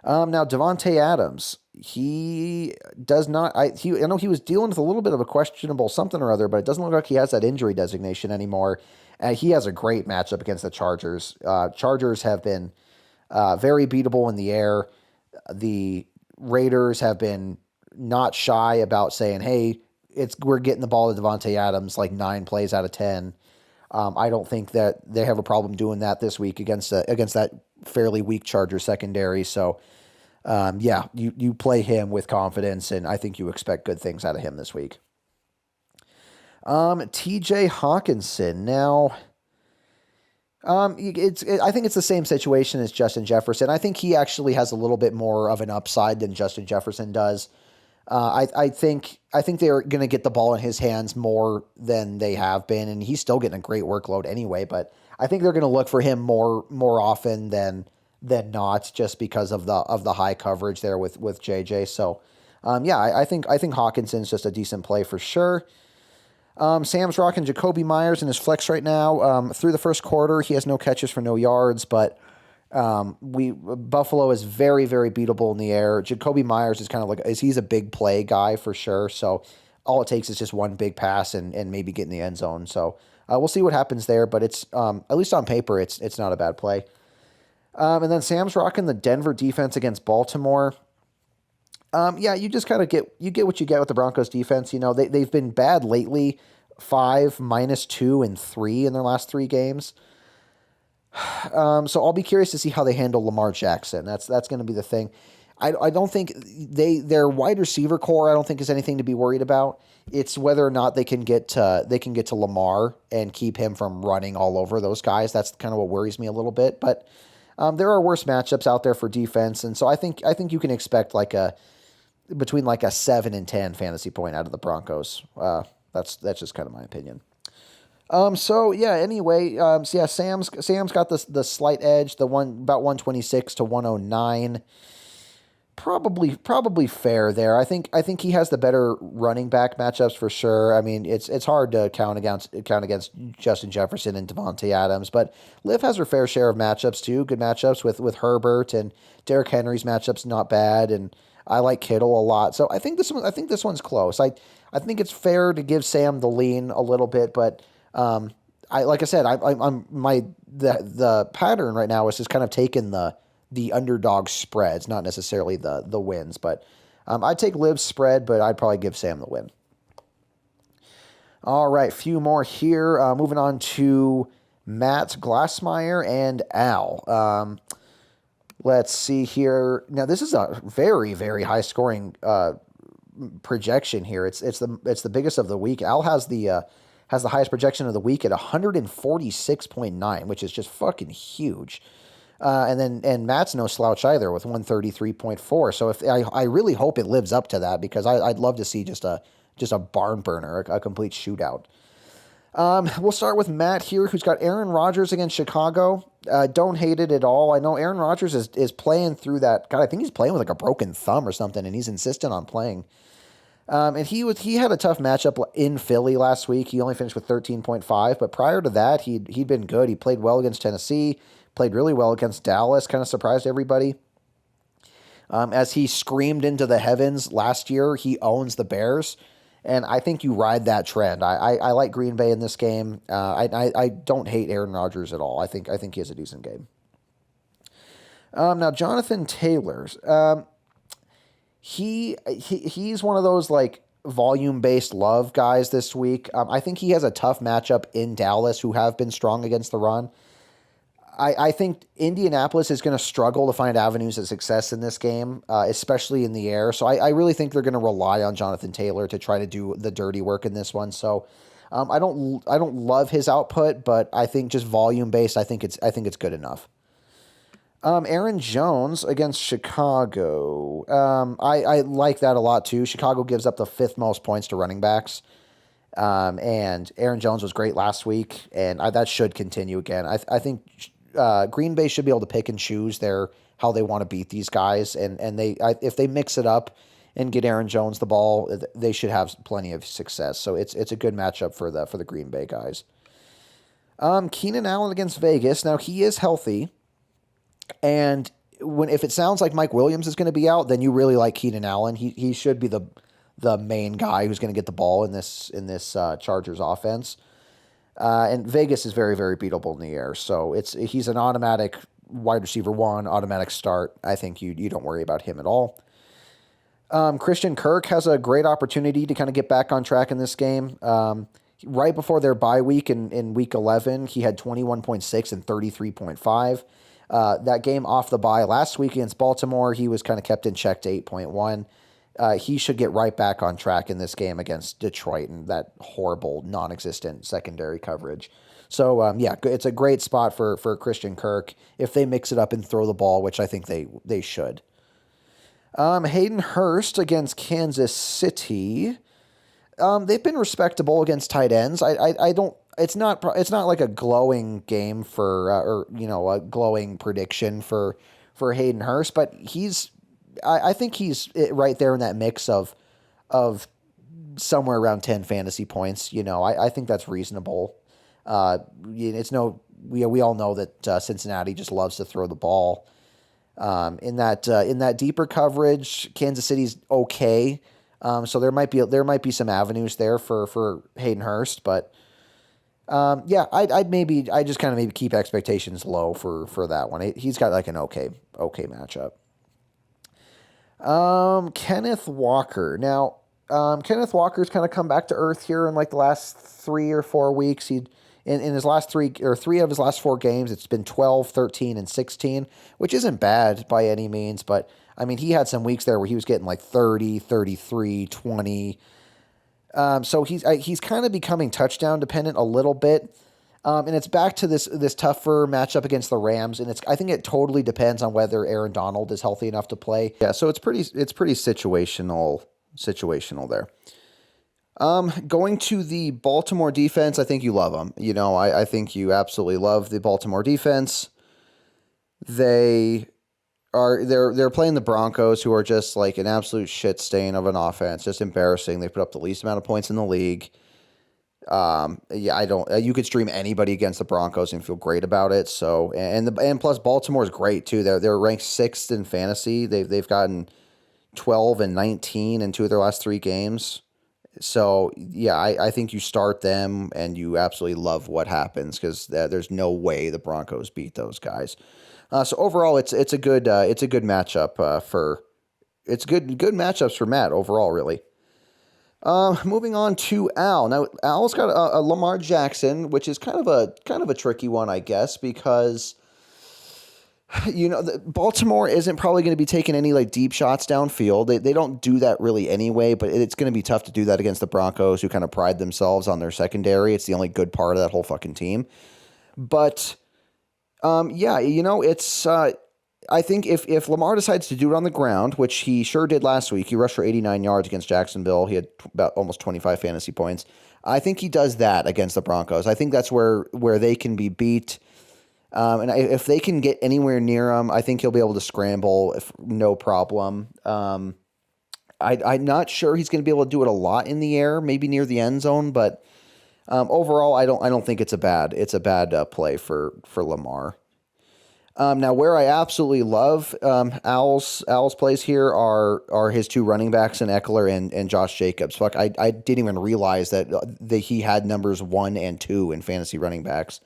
Now Devontae Adams, he does not. I know he was dealing with a little bit of a questionable something or other, but it doesn't look like he has that injury designation anymore. He has a great matchup against the Chargers. Chargers have been very beatable in the air. The Raiders have been not shy about saying, "Hey, we're getting the ball to Devontae Adams like 9 plays out of 10. I don't think that they have a problem doing that this week against that fairly weak Charger secondary. So yeah, you play him with confidence, and I think you expect good things out of him this week. T.J. Hawkinson now. I think it's the same situation as Justin Jefferson. I think he actually has a little bit more of an upside than Justin Jefferson does. I think they're going to get the ball in his hands more than they have been, and he's still getting a great workload anyway. But I think they're going to look for him more often than not, just because of the high coverage there with JJ. So, yeah, I think Hawkinson's just a decent play for sure. Sam's rocking Jacoby Myers in his flex right now. Through the first quarter, he has no catches for no yards, but Buffalo is very, very beatable in the air. Jacoby Myers is kind of he's a big play guy for sure. So all it takes is just one big pass and maybe get in the end zone. So we'll see what happens there, but it's at least on paper, it's not a bad play. And then Sam's rocking the Denver defense against Baltimore. Yeah, you just kind of get what you get with the Broncos defense. You know, they've been bad lately, 5, -2, and 3 in their last 3 games. So I'll be curious to see how they handle Lamar Jackson. That's going to be the thing. I don't think their wide receiver core, I don't think is anything to be worried about. It's whether or not they can get to Lamar and keep him from running all over those guys. That's kind of what worries me a little bit. But there are worse matchups out there for defense, and so I think you can expect between a 7 and 10 fantasy point out of the Broncos. That's just kind of my opinion. So yeah, anyway, so yeah, Sam's got the slight edge, the one about 126 to 109. Probably fair there. I think he has the better running back matchups for sure. I mean, it's hard to count against Justin Jefferson and Devontae Adams, but Liv has her fair share of matchups too. Good matchups with Herbert, and Derrick Henry's matchups not bad, and I like Kittle a lot. So I think this one's close. I think it's fair to give Sam the lean a little bit, but like I said, the pattern right now is just kind of taking the underdog spreads, not necessarily the wins. But I'd take Liv's spread, but I'd probably give Sam the win. All right, few more here. Moving on to Matt Glassmeyer and Al. Let's see here. Now, this is a very, very high scoring projection here. It's the biggest of the week. Al has the highest projection of the week at 146.9, which is just fucking huge. And Matt's no slouch either with 133.4. So I really hope it lives up to that, because I'd love to see just a barn burner, a complete shootout. We'll start with Matt here, who's got Aaron Rodgers against Chicago. Don't hate it at all. I know Aaron Rodgers is playing through that. God, I think he's playing with a broken thumb or something, and he's insistent on playing. And he had a tough matchup in Philly last week. He only finished with 13.5, but prior to that, he'd been good. He played well against Tennessee, played really well against Dallas, kind of surprised everybody. As he screamed into the heavens last year, he owns the Bears, and I think you ride that trend. I like Green Bay in this game. I don't hate Aaron Rodgers at all. I think he has a decent game. Now Jonathan Taylor's. He's one of those volume-based love guys this week. I think he has a tough matchup in Dallas, who have been strong against the run. I think Indianapolis is going to struggle to find avenues of success in this game, especially in the air. So I really think they're going to rely on Jonathan Taylor to try to do the dirty work in this one. So I don't love his output, but I think just volume-based, I think it's good enough. Aaron Jones against Chicago. I like that a lot too. Chicago gives up the 5th most points to running backs. And Aaron Jones was great last week, and that should continue again. I think Green Bay should be able to pick and choose how they want to beat these guys, and if they mix it up and get Aaron Jones the ball, they should have plenty of success. So it's a good matchup for the Green Bay guys. Keenan Allen against Vegas. Now, he is healthy. And if it sounds like Mike Williams is going to be out, then you really like Keenan Allen. He should be the main guy who's going to get the ball in this Chargers offense. And Vegas is very, very beatable in the air. So he's an automatic wide receiver 1, automatic start. I think you don't worry about him at all. Christian Kirk has a great opportunity to kind of get back on track in this game. Right before their bye week in week 11, he had 21.6 and 33.5. That game off the bye last week against Baltimore, he was kind of kept in check to 8.1. He should get right back on track in this game against Detroit and that horrible, non-existent secondary coverage. So yeah, it's a great spot for Christian Kirk if they mix it up and throw the ball, which I think they should. Hayden Hurst against Kansas City. They've been respectable against tight ends. I don't. It's not like a glowing game for or a glowing prediction for Hayden Hurst, but I think he's right there in that mix of somewhere around 10 fantasy points. I think that's reasonable. It's no we all know that Cincinnati just loves to throw the ball. In that deeper coverage, Kansas City's okay. So there might be some avenues there for Hayden Hurst, but yeah, I just kind of maybe keep expectations low for that one. He's got like an okay matchup. Kenneth Walker. Now, Kenneth Walker's kind of come back to earth here in like the last 3 or 4 weeks. In his last three of his last 4 games, it's been 12, 13, and 16, which isn't bad by any means, but I mean, he had some weeks there where he was getting like 30, 33, 20. So he's kind of becoming touchdown dependent a little bit. And it's back to this tougher matchup against the Rams, and I think it totally depends on whether Aaron Donald is healthy enough to play. Yeah, so it's pretty situational there. Going to the Baltimore defense, I think you love them. I think you absolutely love the Baltimore defense. They're playing the Broncos, who are just like an absolute shit stain of an offense, just embarrassing. They put up the least amount of points in the league. Yeah, I don't. You could stream anybody against the Broncos and feel great about it. So, and plus Baltimore is great too. They're ranked 6th in fantasy. They've gotten 12 and 19 in 2 of their last 3 games. So yeah, I think you start them and you absolutely love what happens because there's no way the Broncos beat those guys. So overall, it's a good matchup it's good matchups for Matt overall, really. Moving on to Al. Now Al's got a Lamar Jackson, which is kind of a tricky one, I guess, because Baltimore isn't probably going to be taking any like deep shots downfield. They don't do that really anyway, but it's going to be tough to do that against the Broncos, who kind of pride themselves on their secondary. It's the only good part of that whole fucking team. But yeah, it's I think if Lamar decides to do it on the ground, which he sure did last week, he rushed for 89 yards against Jacksonville. He had about almost 25 fantasy points. I think he does that against the Broncos. I think that's where they can be beat. And if they can get anywhere near him, I think he'll be able to scramble no problem. I'm not sure he's going to be able to do it a lot in the air, maybe near the end zone, but overall, I don't think it's a bad play for Lamar. Now, where I absolutely love Al's plays here are his 2 running backs in Eckler and Josh Jacobs. Fuck, I didn't even realize that he had numbers 1 and 2 in fantasy running backs.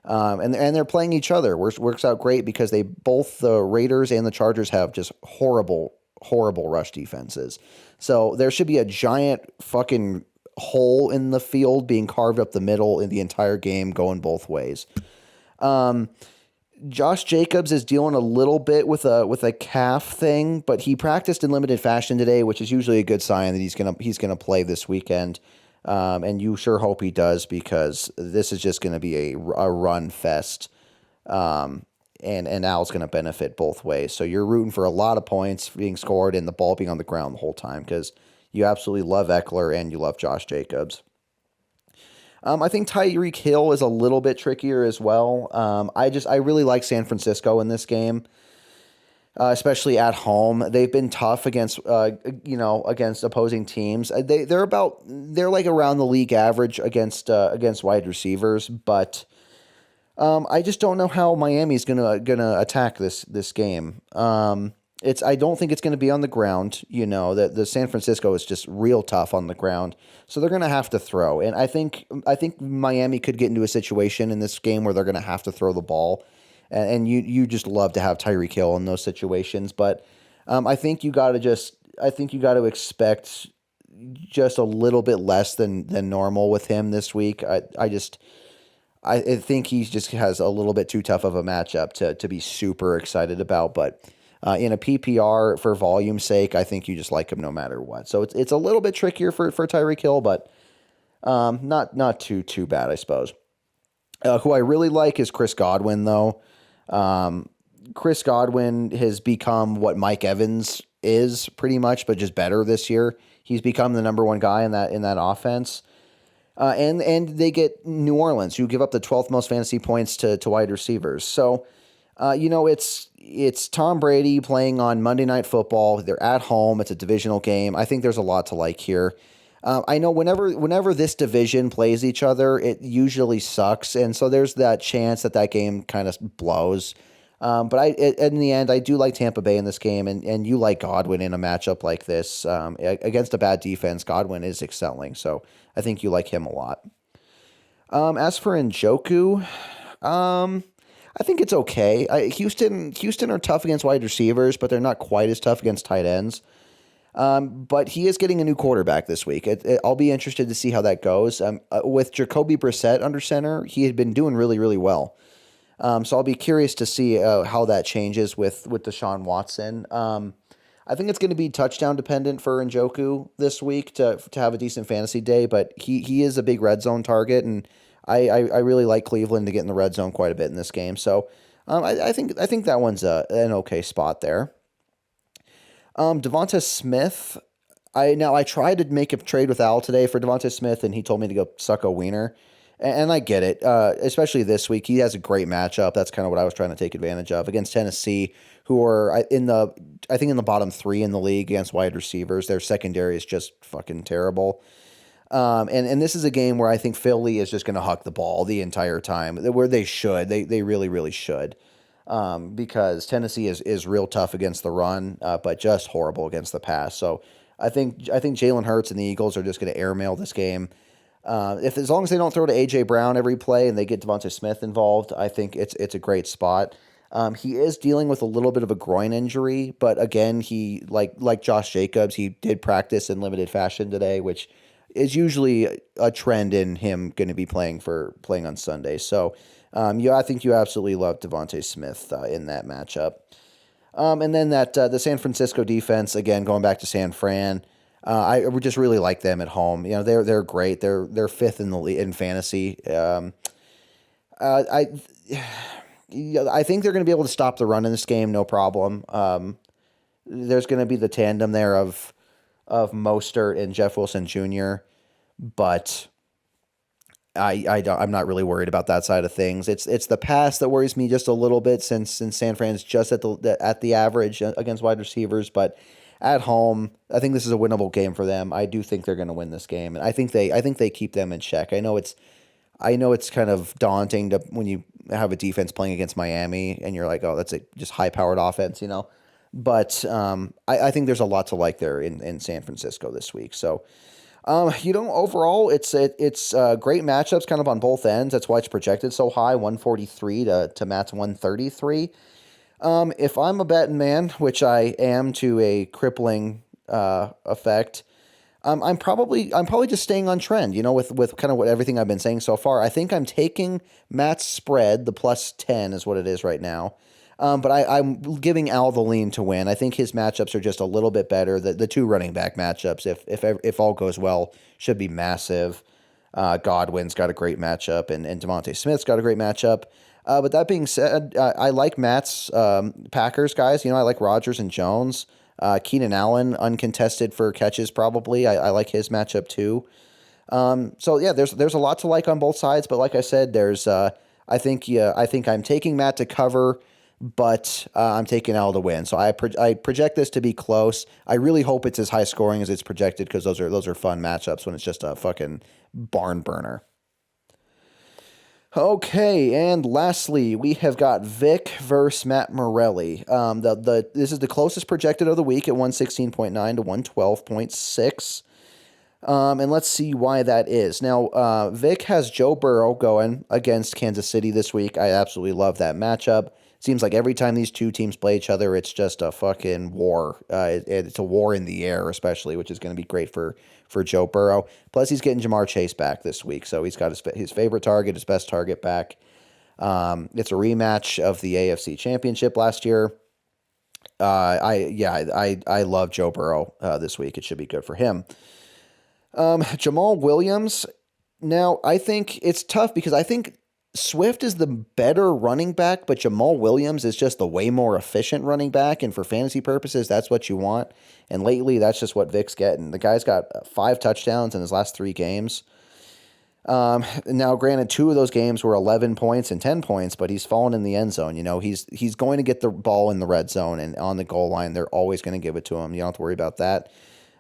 And they're playing each other. Works out great because both the Raiders and the Chargers have just horrible rush defenses. So there should be a giant fucking hole in the field being carved up the middle in the entire game, going both ways. Josh Jacobs is dealing a little bit with a calf thing, but he practiced in limited fashion today, which is usually a good sign that he's gonna play this weekend. And you sure hope he does, because this is just going to be a run fest. And Al's going to benefit both ways. So you're rooting for a lot of points being scored and the ball being on the ground the whole time, because you absolutely love Eckler and you love Josh Jacobs. I think Tyreek Hill is a little bit trickier as well. I really like San Francisco in this game. Especially at home, they've been tough against opposing teams. They're like around the league average against wide receivers, but I just don't know how Miami's gonna attack this game. I don't think it's gonna be on the ground. The San Francisco is just real tough on the ground, so they're gonna have to throw. And I think Miami could get into a situation in this game where they're gonna have to throw the ball. And you just love to have Tyreek Hill in those situations. But I think you got to I think you got to expect just a little bit less than normal with him this week. I think he just has a little bit too tough of a matchup to be super excited about. But in a PPR for volume's sake, I think you just like him no matter what. So it's a little bit trickier for Tyreek Hill, but not too bad, I suppose. Who I really like is Chris Godwin, though. Chris Godwin has become what Mike Evans is pretty much, but just better this year. He's become the number one guy in that offense. And they get New Orleans, who give up the 12th most fantasy points to wide receivers. So, it's Tom Brady playing on Monday Night Football. They're at home. It's a divisional game. I think there's a lot to like here. I know whenever this division plays each other, it usually sucks, and so there's that chance that game kind of blows. But in the end, I do like Tampa Bay in this game, and you like Godwin in a matchup like this. Against a bad defense, Godwin is excelling, so I think you like him a lot. As for Njoku, I think it's okay. Houston are tough against wide receivers, but they're not quite as tough against tight ends. But he is getting a new quarterback this week. I'll be interested to see how that goes. With Jacoby Brissett under center, he had been doing really, really well. So I'll be curious to see how that changes with Deshaun Watson. I think it's going to be touchdown dependent for Njoku this week to have a decent fantasy day, but he is a big red zone target, and I really like Cleveland to get in the red zone quite a bit in this game. So I think that one's an okay spot there. Devonta Smith. I tried to make a trade with Al today for Devonta Smith, and he told me to go suck a wiener. And I get it, especially this week. He has a great matchup. That's kind of what I was trying to take advantage of against Tennessee, who are I think in the bottom 3 in the league against wide receivers. Their secondary is just fucking terrible. And this is a game where I think Philly is just going to huck the ball the entire time, where they should. They really, really should. Because Tennessee is real tough against the run, but just horrible against the pass. So I think Jalen Hurts and the Eagles are just going to airmail this game. As long as they don't throw to A.J. Brown every play and they get Devonta Smith involved, I think it's a great spot. He is dealing with a little bit of a groin injury, but again, he like Josh Jacobs, he did practice in limited fashion today, which is usually a trend in him going to be playing on Sunday. So, I think you absolutely love Devonta Smith in that matchup. And then the San Francisco defense, again, going back to San Fran. I would just really like them at home. They're great. They're fifth in the league in fantasy. I think they're going to be able to stop the run in this game, no problem. There's going to be the tandem there of Mostert and Jeff Wilson Jr., but I'm not really worried about that side of things. It's the pass that worries me just a little bit since San Fran's just at the average against wide receivers, but at home, I think this is a winnable game for them. I do think they're going to win this game, and I think they keep them in check. I know it's kind of daunting when you have a defense playing against Miami, and you're like, oh, that's a just high powered offense, But I think there's a lot to like there in San Francisco this week. So, overall, it's great matchups kind of on both ends. That's why it's projected so high, 143 to Matt's 133. If I'm a betting man, which I am to a crippling effect, I'm probably just staying on trend. With kind of what everything I've been saying so far. I think I'm taking Matt's spread. The +10 is what it is right now. But I'm giving Al the lean to win. I think his matchups are just a little bit better. The 2 running back matchups, if all goes well, should be massive. Godwin's got a great matchup, and Devonta Smith's got a great matchup. But that being said, I like Matt's Packers guys. I like Rodgers and Jones. Keenan Allen, uncontested for catches probably. I like his matchup too. So yeah, there's a lot to like on both sides. But like I said, I think I'm taking Matt to cover, but I'm taking Al to win. So I project this to be close. I really hope it's as high scoring as it's projected, because those are fun matchups when it's just a fucking barn burner. Okay, and lastly, we have got Vic versus Matt Morelli. This is the closest projected of the week at 116.9 to 112.6. And let's see why that is. Now, Vic has Joe Burrow going against Kansas City this week. I absolutely love that matchup. Seems like every time these two teams play each other, it's just a fucking war. It's a war in the air, especially, which is going to be great for Joe Burrow. Plus, he's getting Jamar Chase back this week, so he's got his favorite target, his best target back. It's a rematch of the AFC Championship last year. I love Joe Burrow this week. It should be good for him. Jamal Williams. Now, I think it's tough because I think Swift is the better running back, but Jamal Williams is just the way more efficient running back. And for fantasy purposes, that's what you want. And lately, that's just what Vic's getting. The guy's got 5 touchdowns in his last 3 games. Now, granted, 2 of those games were 11 points and 10 points, but he's fallen in the end zone. You know, he's going to get the ball in the red zone and on the goal line. They're always going to give it to him. You don't have to worry about that.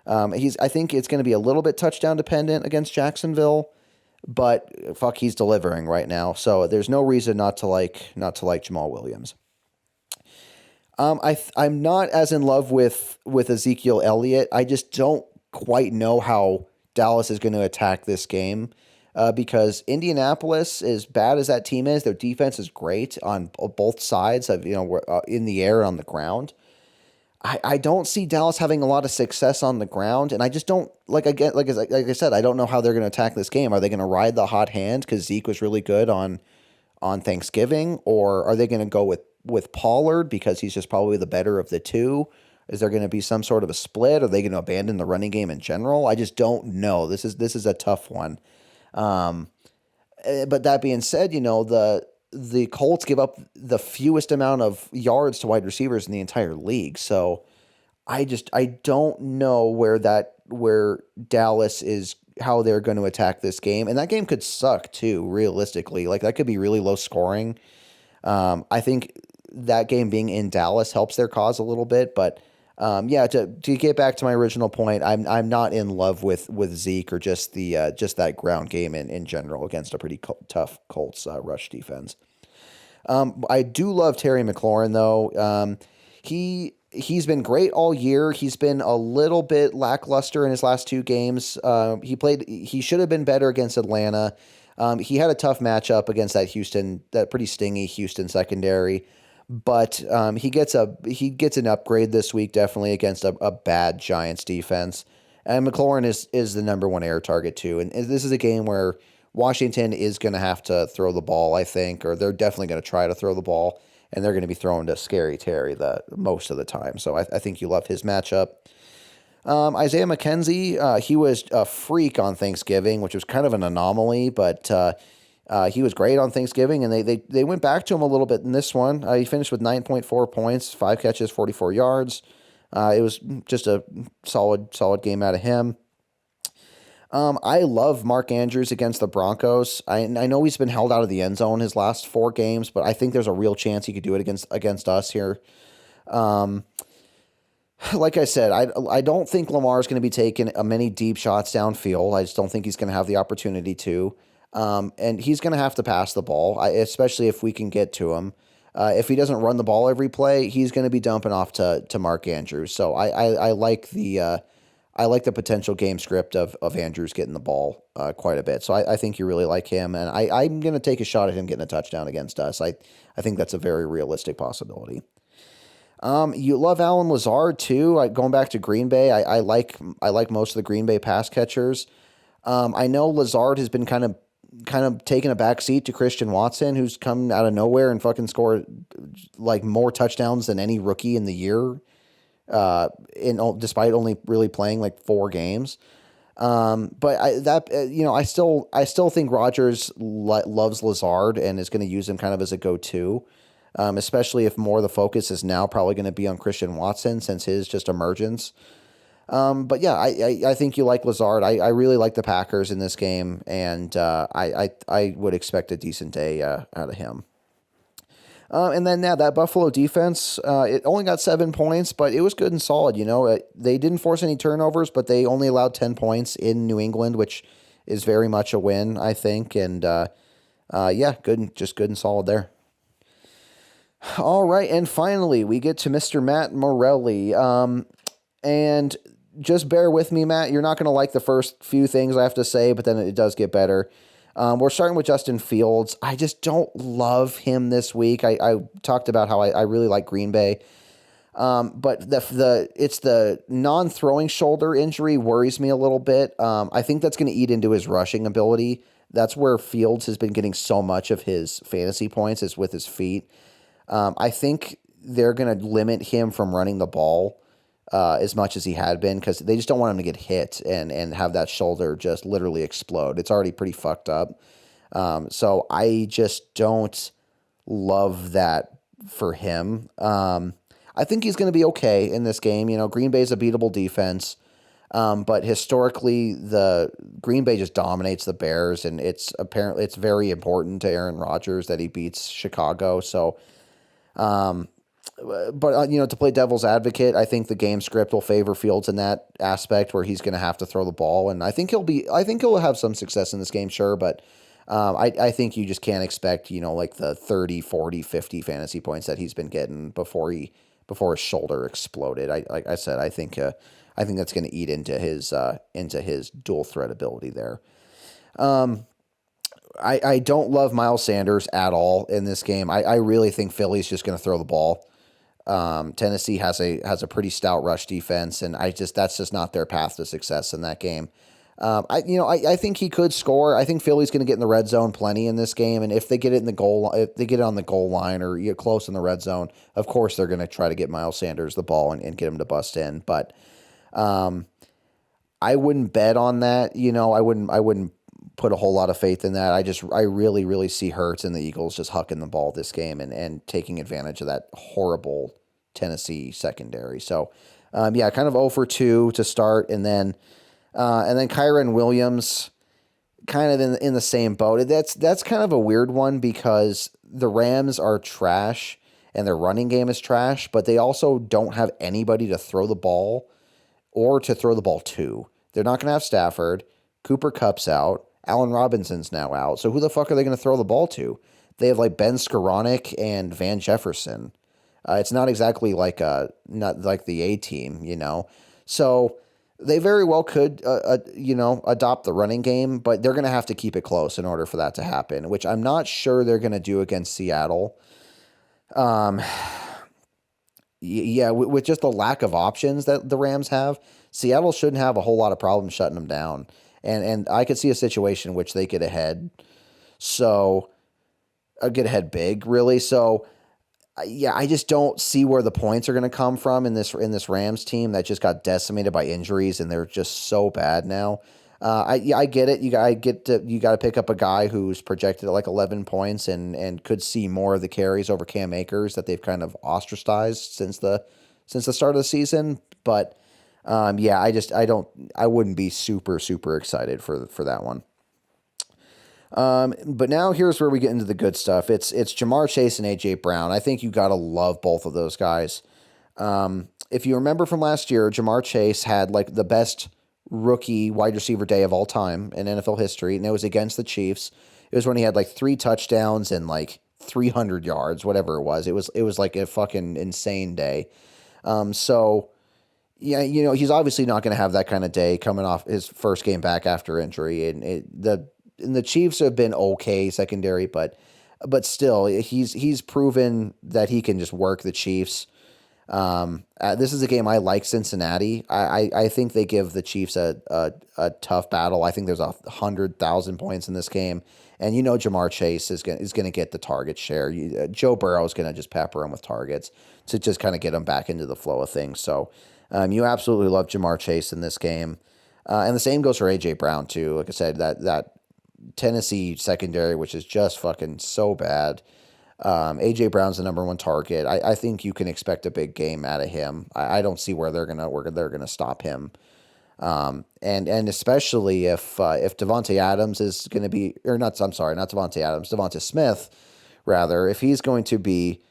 I think it's going to be a little bit touchdown dependent against Jacksonville, but fuck, he's delivering right now. So there's no reason not to like Jamal Williams. I'm not as in love with Ezekiel Elliott. I just don't quite know how Dallas is going to attack this game. Because Indianapolis, as bad as that team is, their defense is great on both sides of, in the air and on the ground. I don't see Dallas having a lot of success on the ground, and I just don't like I said, I don't know how they're going to attack this game. Are they going to ride the hot hand because Zeke was really good on Thanksgiving, or are they going to go with Pollard because he's just probably the better of the two? Is there going to be some sort of a split? Are they going to abandon the running game in general? I just don't know. This is a tough one. But that being said, the Colts give up the fewest amount of yards to wide receivers in the entire league. So I don't know where Dallas is, how they're going to attack this game. And that game could suck too, realistically. Like that could be really low scoring. I think that game being in Dallas helps their cause a little bit, but to get back to my original point, I'm not in love with Zeke or just that ground game in general against a pretty tough Colts rush defense. I do love Terry McLaurin though. He's been great all year. He's been a little bit lackluster in his last 2 games. He should have been better against Atlanta. He had a tough matchup against that pretty stingy Houston secondary. But he gets an upgrade this week, definitely against a bad Giants defense. And McLaurin is the number 1 air target too. And this is a game where Washington is going to have to throw the ball, I think, or they're definitely going to try to throw the ball, and they're going to be throwing to Scary Terry most of the time. So I think you love his matchup. Isaiah McKenzie, he was a freak on Thanksgiving, which was kind of an anomaly, but he was great on Thanksgiving, and they went back to him a little bit in this one. He finished with 9.4 points, 5 catches, 44 yards. It was just a solid game out of him. I love Mark Andrews against the Broncos. I know he's been held out of the end zone his last 4 games, but I think there's a real chance he could do it against us here. Like I said, I don't think Lamar is going to be taking many deep shots downfield. I just don't think he's going to have the opportunity to. And he's going to have to pass the ball, especially if we can get to him. If he doesn't run the ball every play, he's going to be dumping off to Mark Andrews. So I like the potential game script of Andrews getting the ball quite a bit. So I think you really like him, and I'm going to take a shot at him getting a touchdown against us. I think that's a very realistic possibility. You love Allen Lazard too. Going back to Green Bay, I like most of the Green Bay pass catchers. I know Lazard has been kind of taking a back seat to Christian Watson, who's come out of nowhere and fucking scored like more touchdowns than any rookie in the year. Despite only really playing like 4 games. But I still think Rodgers loves Lazard and is going to use him kind of as a go-to. Especially if more of the focus is now probably going to be on Christian Watson since his just emergence. But yeah, I think you like Lazard. I really like the Packers in this game, and I would expect a decent day out of him. And then that Buffalo defense, it only got 7 points, but it was good and solid. They didn't force any turnovers, but they only allowed 10 points in New England, which is very much a win, I think. And good and solid there. All right, and finally we get to Mr. Matt Morelli. And just bear with me, Matt. You're not going to like the first few things I have to say, but then it does get better. We're starting with Justin Fields. I just don't love him this week. I talked about how I really like Green Bay. But it's the non-throwing shoulder injury worries me a little bit. I think that's going to eat into his rushing ability. That's where Fields has been getting so much of his fantasy points is with his feet. I think they're going to limit him from running the ball as much as he had been because they just don't want him to get hit and have that shoulder just literally explode. It's already pretty fucked up. So I just don't love that for him. I think he's going to be okay in this game. Green Bay's a beatable defense. But historically, the Green Bay just dominates the Bears, and it's very important to Aaron Rodgers that he beats Chicago. So, to play devil's advocate, I think the game script will favor Fields in that aspect where he's going to have to throw the ball, and I think he'll have some success in this game, sure, but I think you just can't expect, like the 30, 40, 50 fantasy points that he's been getting before his shoulder exploded. Like I said, I think that's going to eat into his dual threat ability there. I don't love Miles Sanders at all in this game. I really think Philly's just going to throw the ball. Tennessee has a pretty stout rush defense, and that's just not their path to success in that game. I think he could score. I think Philly's going to get in the red zone plenty in this game, and if they get it if they get it on the goal line or close in the red zone, of course they're going to try to get Miles Sanders the ball and get him to bust in. But I wouldn't bet on that. I wouldn't put a whole lot of faith in that. I really, really see Hurts and the Eagles just hucking the ball this game and taking advantage of that horrible Tennessee secondary. So, kind of 0 for 2 to start, and then Kyren Williams kind of in the same boat. That's kind of a weird one because the Rams are trash and their running game is trash, but they also don't have anybody to throw the ball or to throw the ball to. They're not going to have Stafford. Cooper Kupp's out. Allen Robinson's now out. So who the fuck are they going to throw the ball to? They have like Ben Skoranek and Van Jefferson. It's not exactly not like the A team, So they very well could, adopt the running game, but they're going to have to keep it close in order for that to happen, which I'm not sure they're going to do against Seattle. With just the lack of options that the Rams have, Seattle shouldn't have a whole lot of problems shutting them down. And I could see a situation in which they get ahead. So, get ahead big, really. So, I just don't see where the points are going to come from in this Rams team that just got decimated by injuries, and they're just so bad now. I get it. You got to pick up a guy who's projected at like 11 points and could see more of the carries over Cam Akers that they've kind of ostracized since the start of the season. But I wouldn't be super, super excited for that one. But now here's where we get into the good stuff. It's Ja'Marr Chase and AJ Brown. I think you got to love both of those guys. If you remember from last year, Ja'Marr Chase had like the best rookie wide receiver day of all time in NFL history, and it was against the Chiefs. It was when he had like 3 touchdowns and like 300 yards, whatever it was. It was like a fucking insane day. He's obviously not going to have that kind of day coming off his first game back after injury, and the Chiefs have been okay secondary, but still, he's proven that he can just work the Chiefs. This is a game I like Cincinnati. I think they give the Chiefs a tough battle. I think there's 100,000 points in this game, and Ja'Marr Chase is going to get the target share. Joe Burrow is going to just pepper him with targets to just kind of get him back into the flow of things. So you absolutely love Ja'Marr Chase in this game, and the same goes for AJ Brown too. Like I said, that Tennessee secondary, which is just fucking so bad. AJ Brown's the number one target. I think you can expect a big game out of him. I don't see where they're gonna stop him. And especially if Devontae Adams is going to be, or not, I'm sorry, not Devontae Adams, Devonta Smith, rather, if he's going to be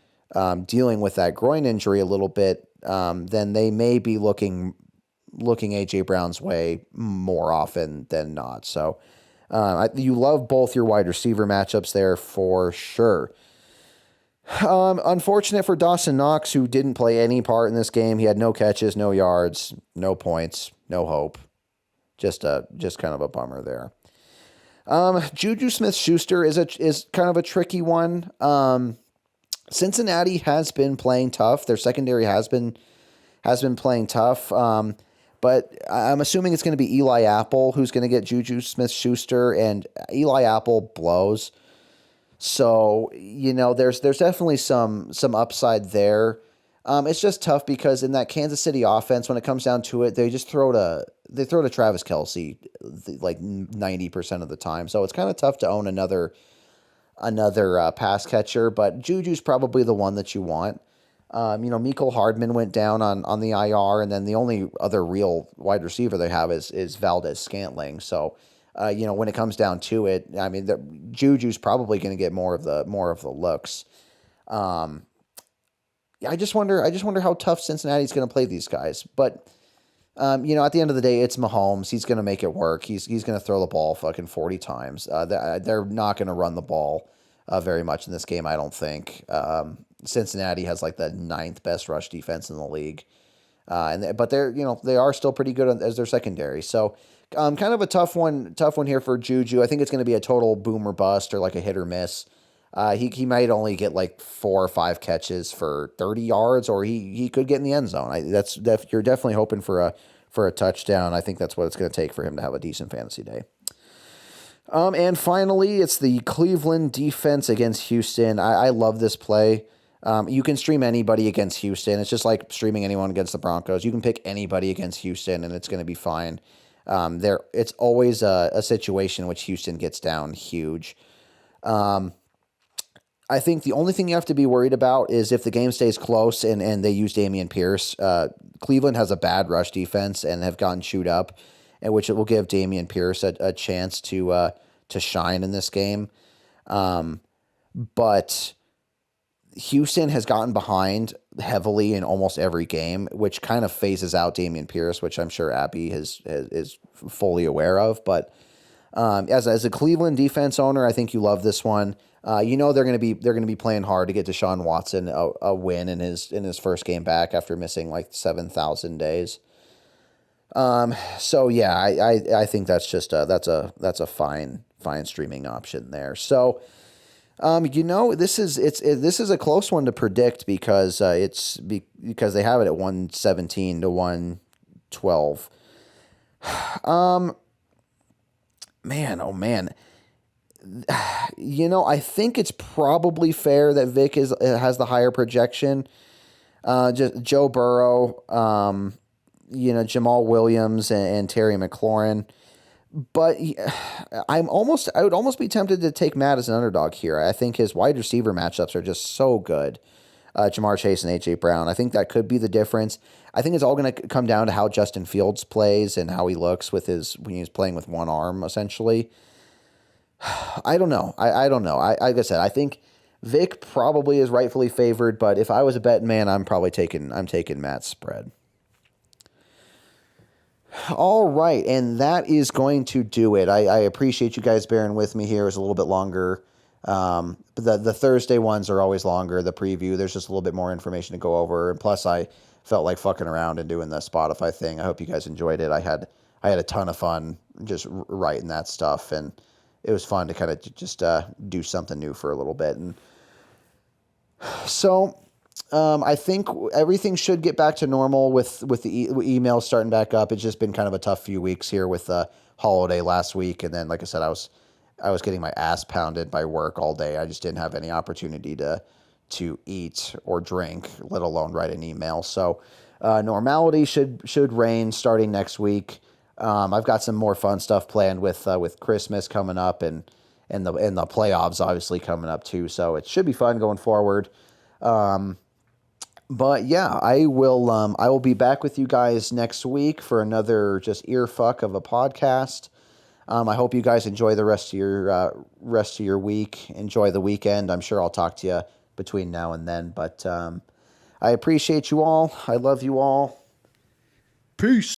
dealing with that groin injury a little bit, then they may be looking AJ Brown's way more often than not. So you love both your wide receiver matchups there for sure. Unfortunate for Dawson Knox, who didn't play any part in this game. He had no catches, no yards, no points, no hope. Just kind of a bummer there. Juju Smith-Schuster is kind of a tricky one. Cincinnati has been playing tough. Their secondary has been playing tough. But I'm assuming it's going to be Eli Apple who's going to get Juju Smith-Schuster, and Eli Apple blows. So, there's definitely some upside there. It's just tough because in that Kansas City offense, when it comes down to it, they throw to Travis Kelce like 90% of the time. So it's kind of tough to own another pass catcher, but Juju's probably the one that you want. Mecole Hardman went down on the IR, and then the only other real wide receiver they have is Valdez Scantling. So, when it comes down to it, I mean, Juju's probably going to get more of the looks. I just wonder how tough Cincinnati's going to play these guys. But at the end of the day, it's Mahomes. He's going to make it work. He's going to throw the ball fucking 40 times. They're not going to run the ball very much in this game, I don't think. Cincinnati has like the 9th best rush defense in the league. But they are still pretty good as their secondary. So kind of a tough one here for Juju. I think it's going to be a total boom or bust, or like a hit or miss. He might only get like 4 or 5 catches for 30 yards, or he could get in the end zone. You're definitely hoping for a touchdown. I think that's what it's going to take for him to have a decent fantasy day. And finally, it's the Cleveland defense against Houston. I love this play. You can stream anybody against Houston. It's just like streaming anyone against the Broncos. You can pick anybody against Houston, and it's going to be fine. It's always a situation in which Houston gets down huge. I think the only thing you have to be worried about is if the game stays close and they use Dameon Pierce. Cleveland has a bad rush defense and have gotten chewed up, and which it will give Dameon Pierce a chance to shine in this game. But Houston has gotten behind heavily in almost every game, which kind of phases out Dameon Pierce, which I'm sure Abby is fully aware of. But as a Cleveland defense owner, I think you love this one. They're going to be playing hard to get Deshaun Watson a win in his first game back after missing like 7,000 days. So yeah, I think that's just that's a fine streaming option there. So this is a close one to predict because because they have it at 117 to 112. Man, oh man. I think it's probably fair that Vic has the higher projection. Just Joe Burrow, Jamal Williams and Terry McLaurin. But I would almost be tempted to take Matt as an underdog here. I think his wide receiver matchups are just so good. Jamar Chase and A.J. Brown. I think that could be the difference. I think it's all going to come down to how Justin Fields plays and how he looks when he's playing with one arm, essentially. I don't know. I don't know. Like I said, I think Vic probably is rightfully favored, but if I was a betting man, I'm taking Matt's spread. All right, and that is going to do it. I appreciate you guys bearing with me here. It's a little bit longer. The Thursday ones are always longer. The preview, there's just a little bit more information to go over, and plus I felt like fucking around and doing the Spotify thing. I hope you guys enjoyed it. I had a ton of fun just writing that stuff, and it was fun to kind of just do something new for a little bit. And so I think everything should get back to normal with the emails starting back up. It's just been kind of a tough few weeks here with the holiday last week. And then, like I said, I was getting my ass pounded by work all day. I just didn't have any opportunity to eat or drink, let alone write an email. So normality should reign starting next week. I've got some more fun stuff planned with Christmas coming up and the playoffs obviously coming up too. So it should be fun going forward. But yeah, I will be back with you guys next week for another just earfuck of a podcast. I hope you guys enjoy the rest of your week. Enjoy the weekend. I'm sure I'll talk to you between now and then. But I appreciate you all. I love you all. Peace.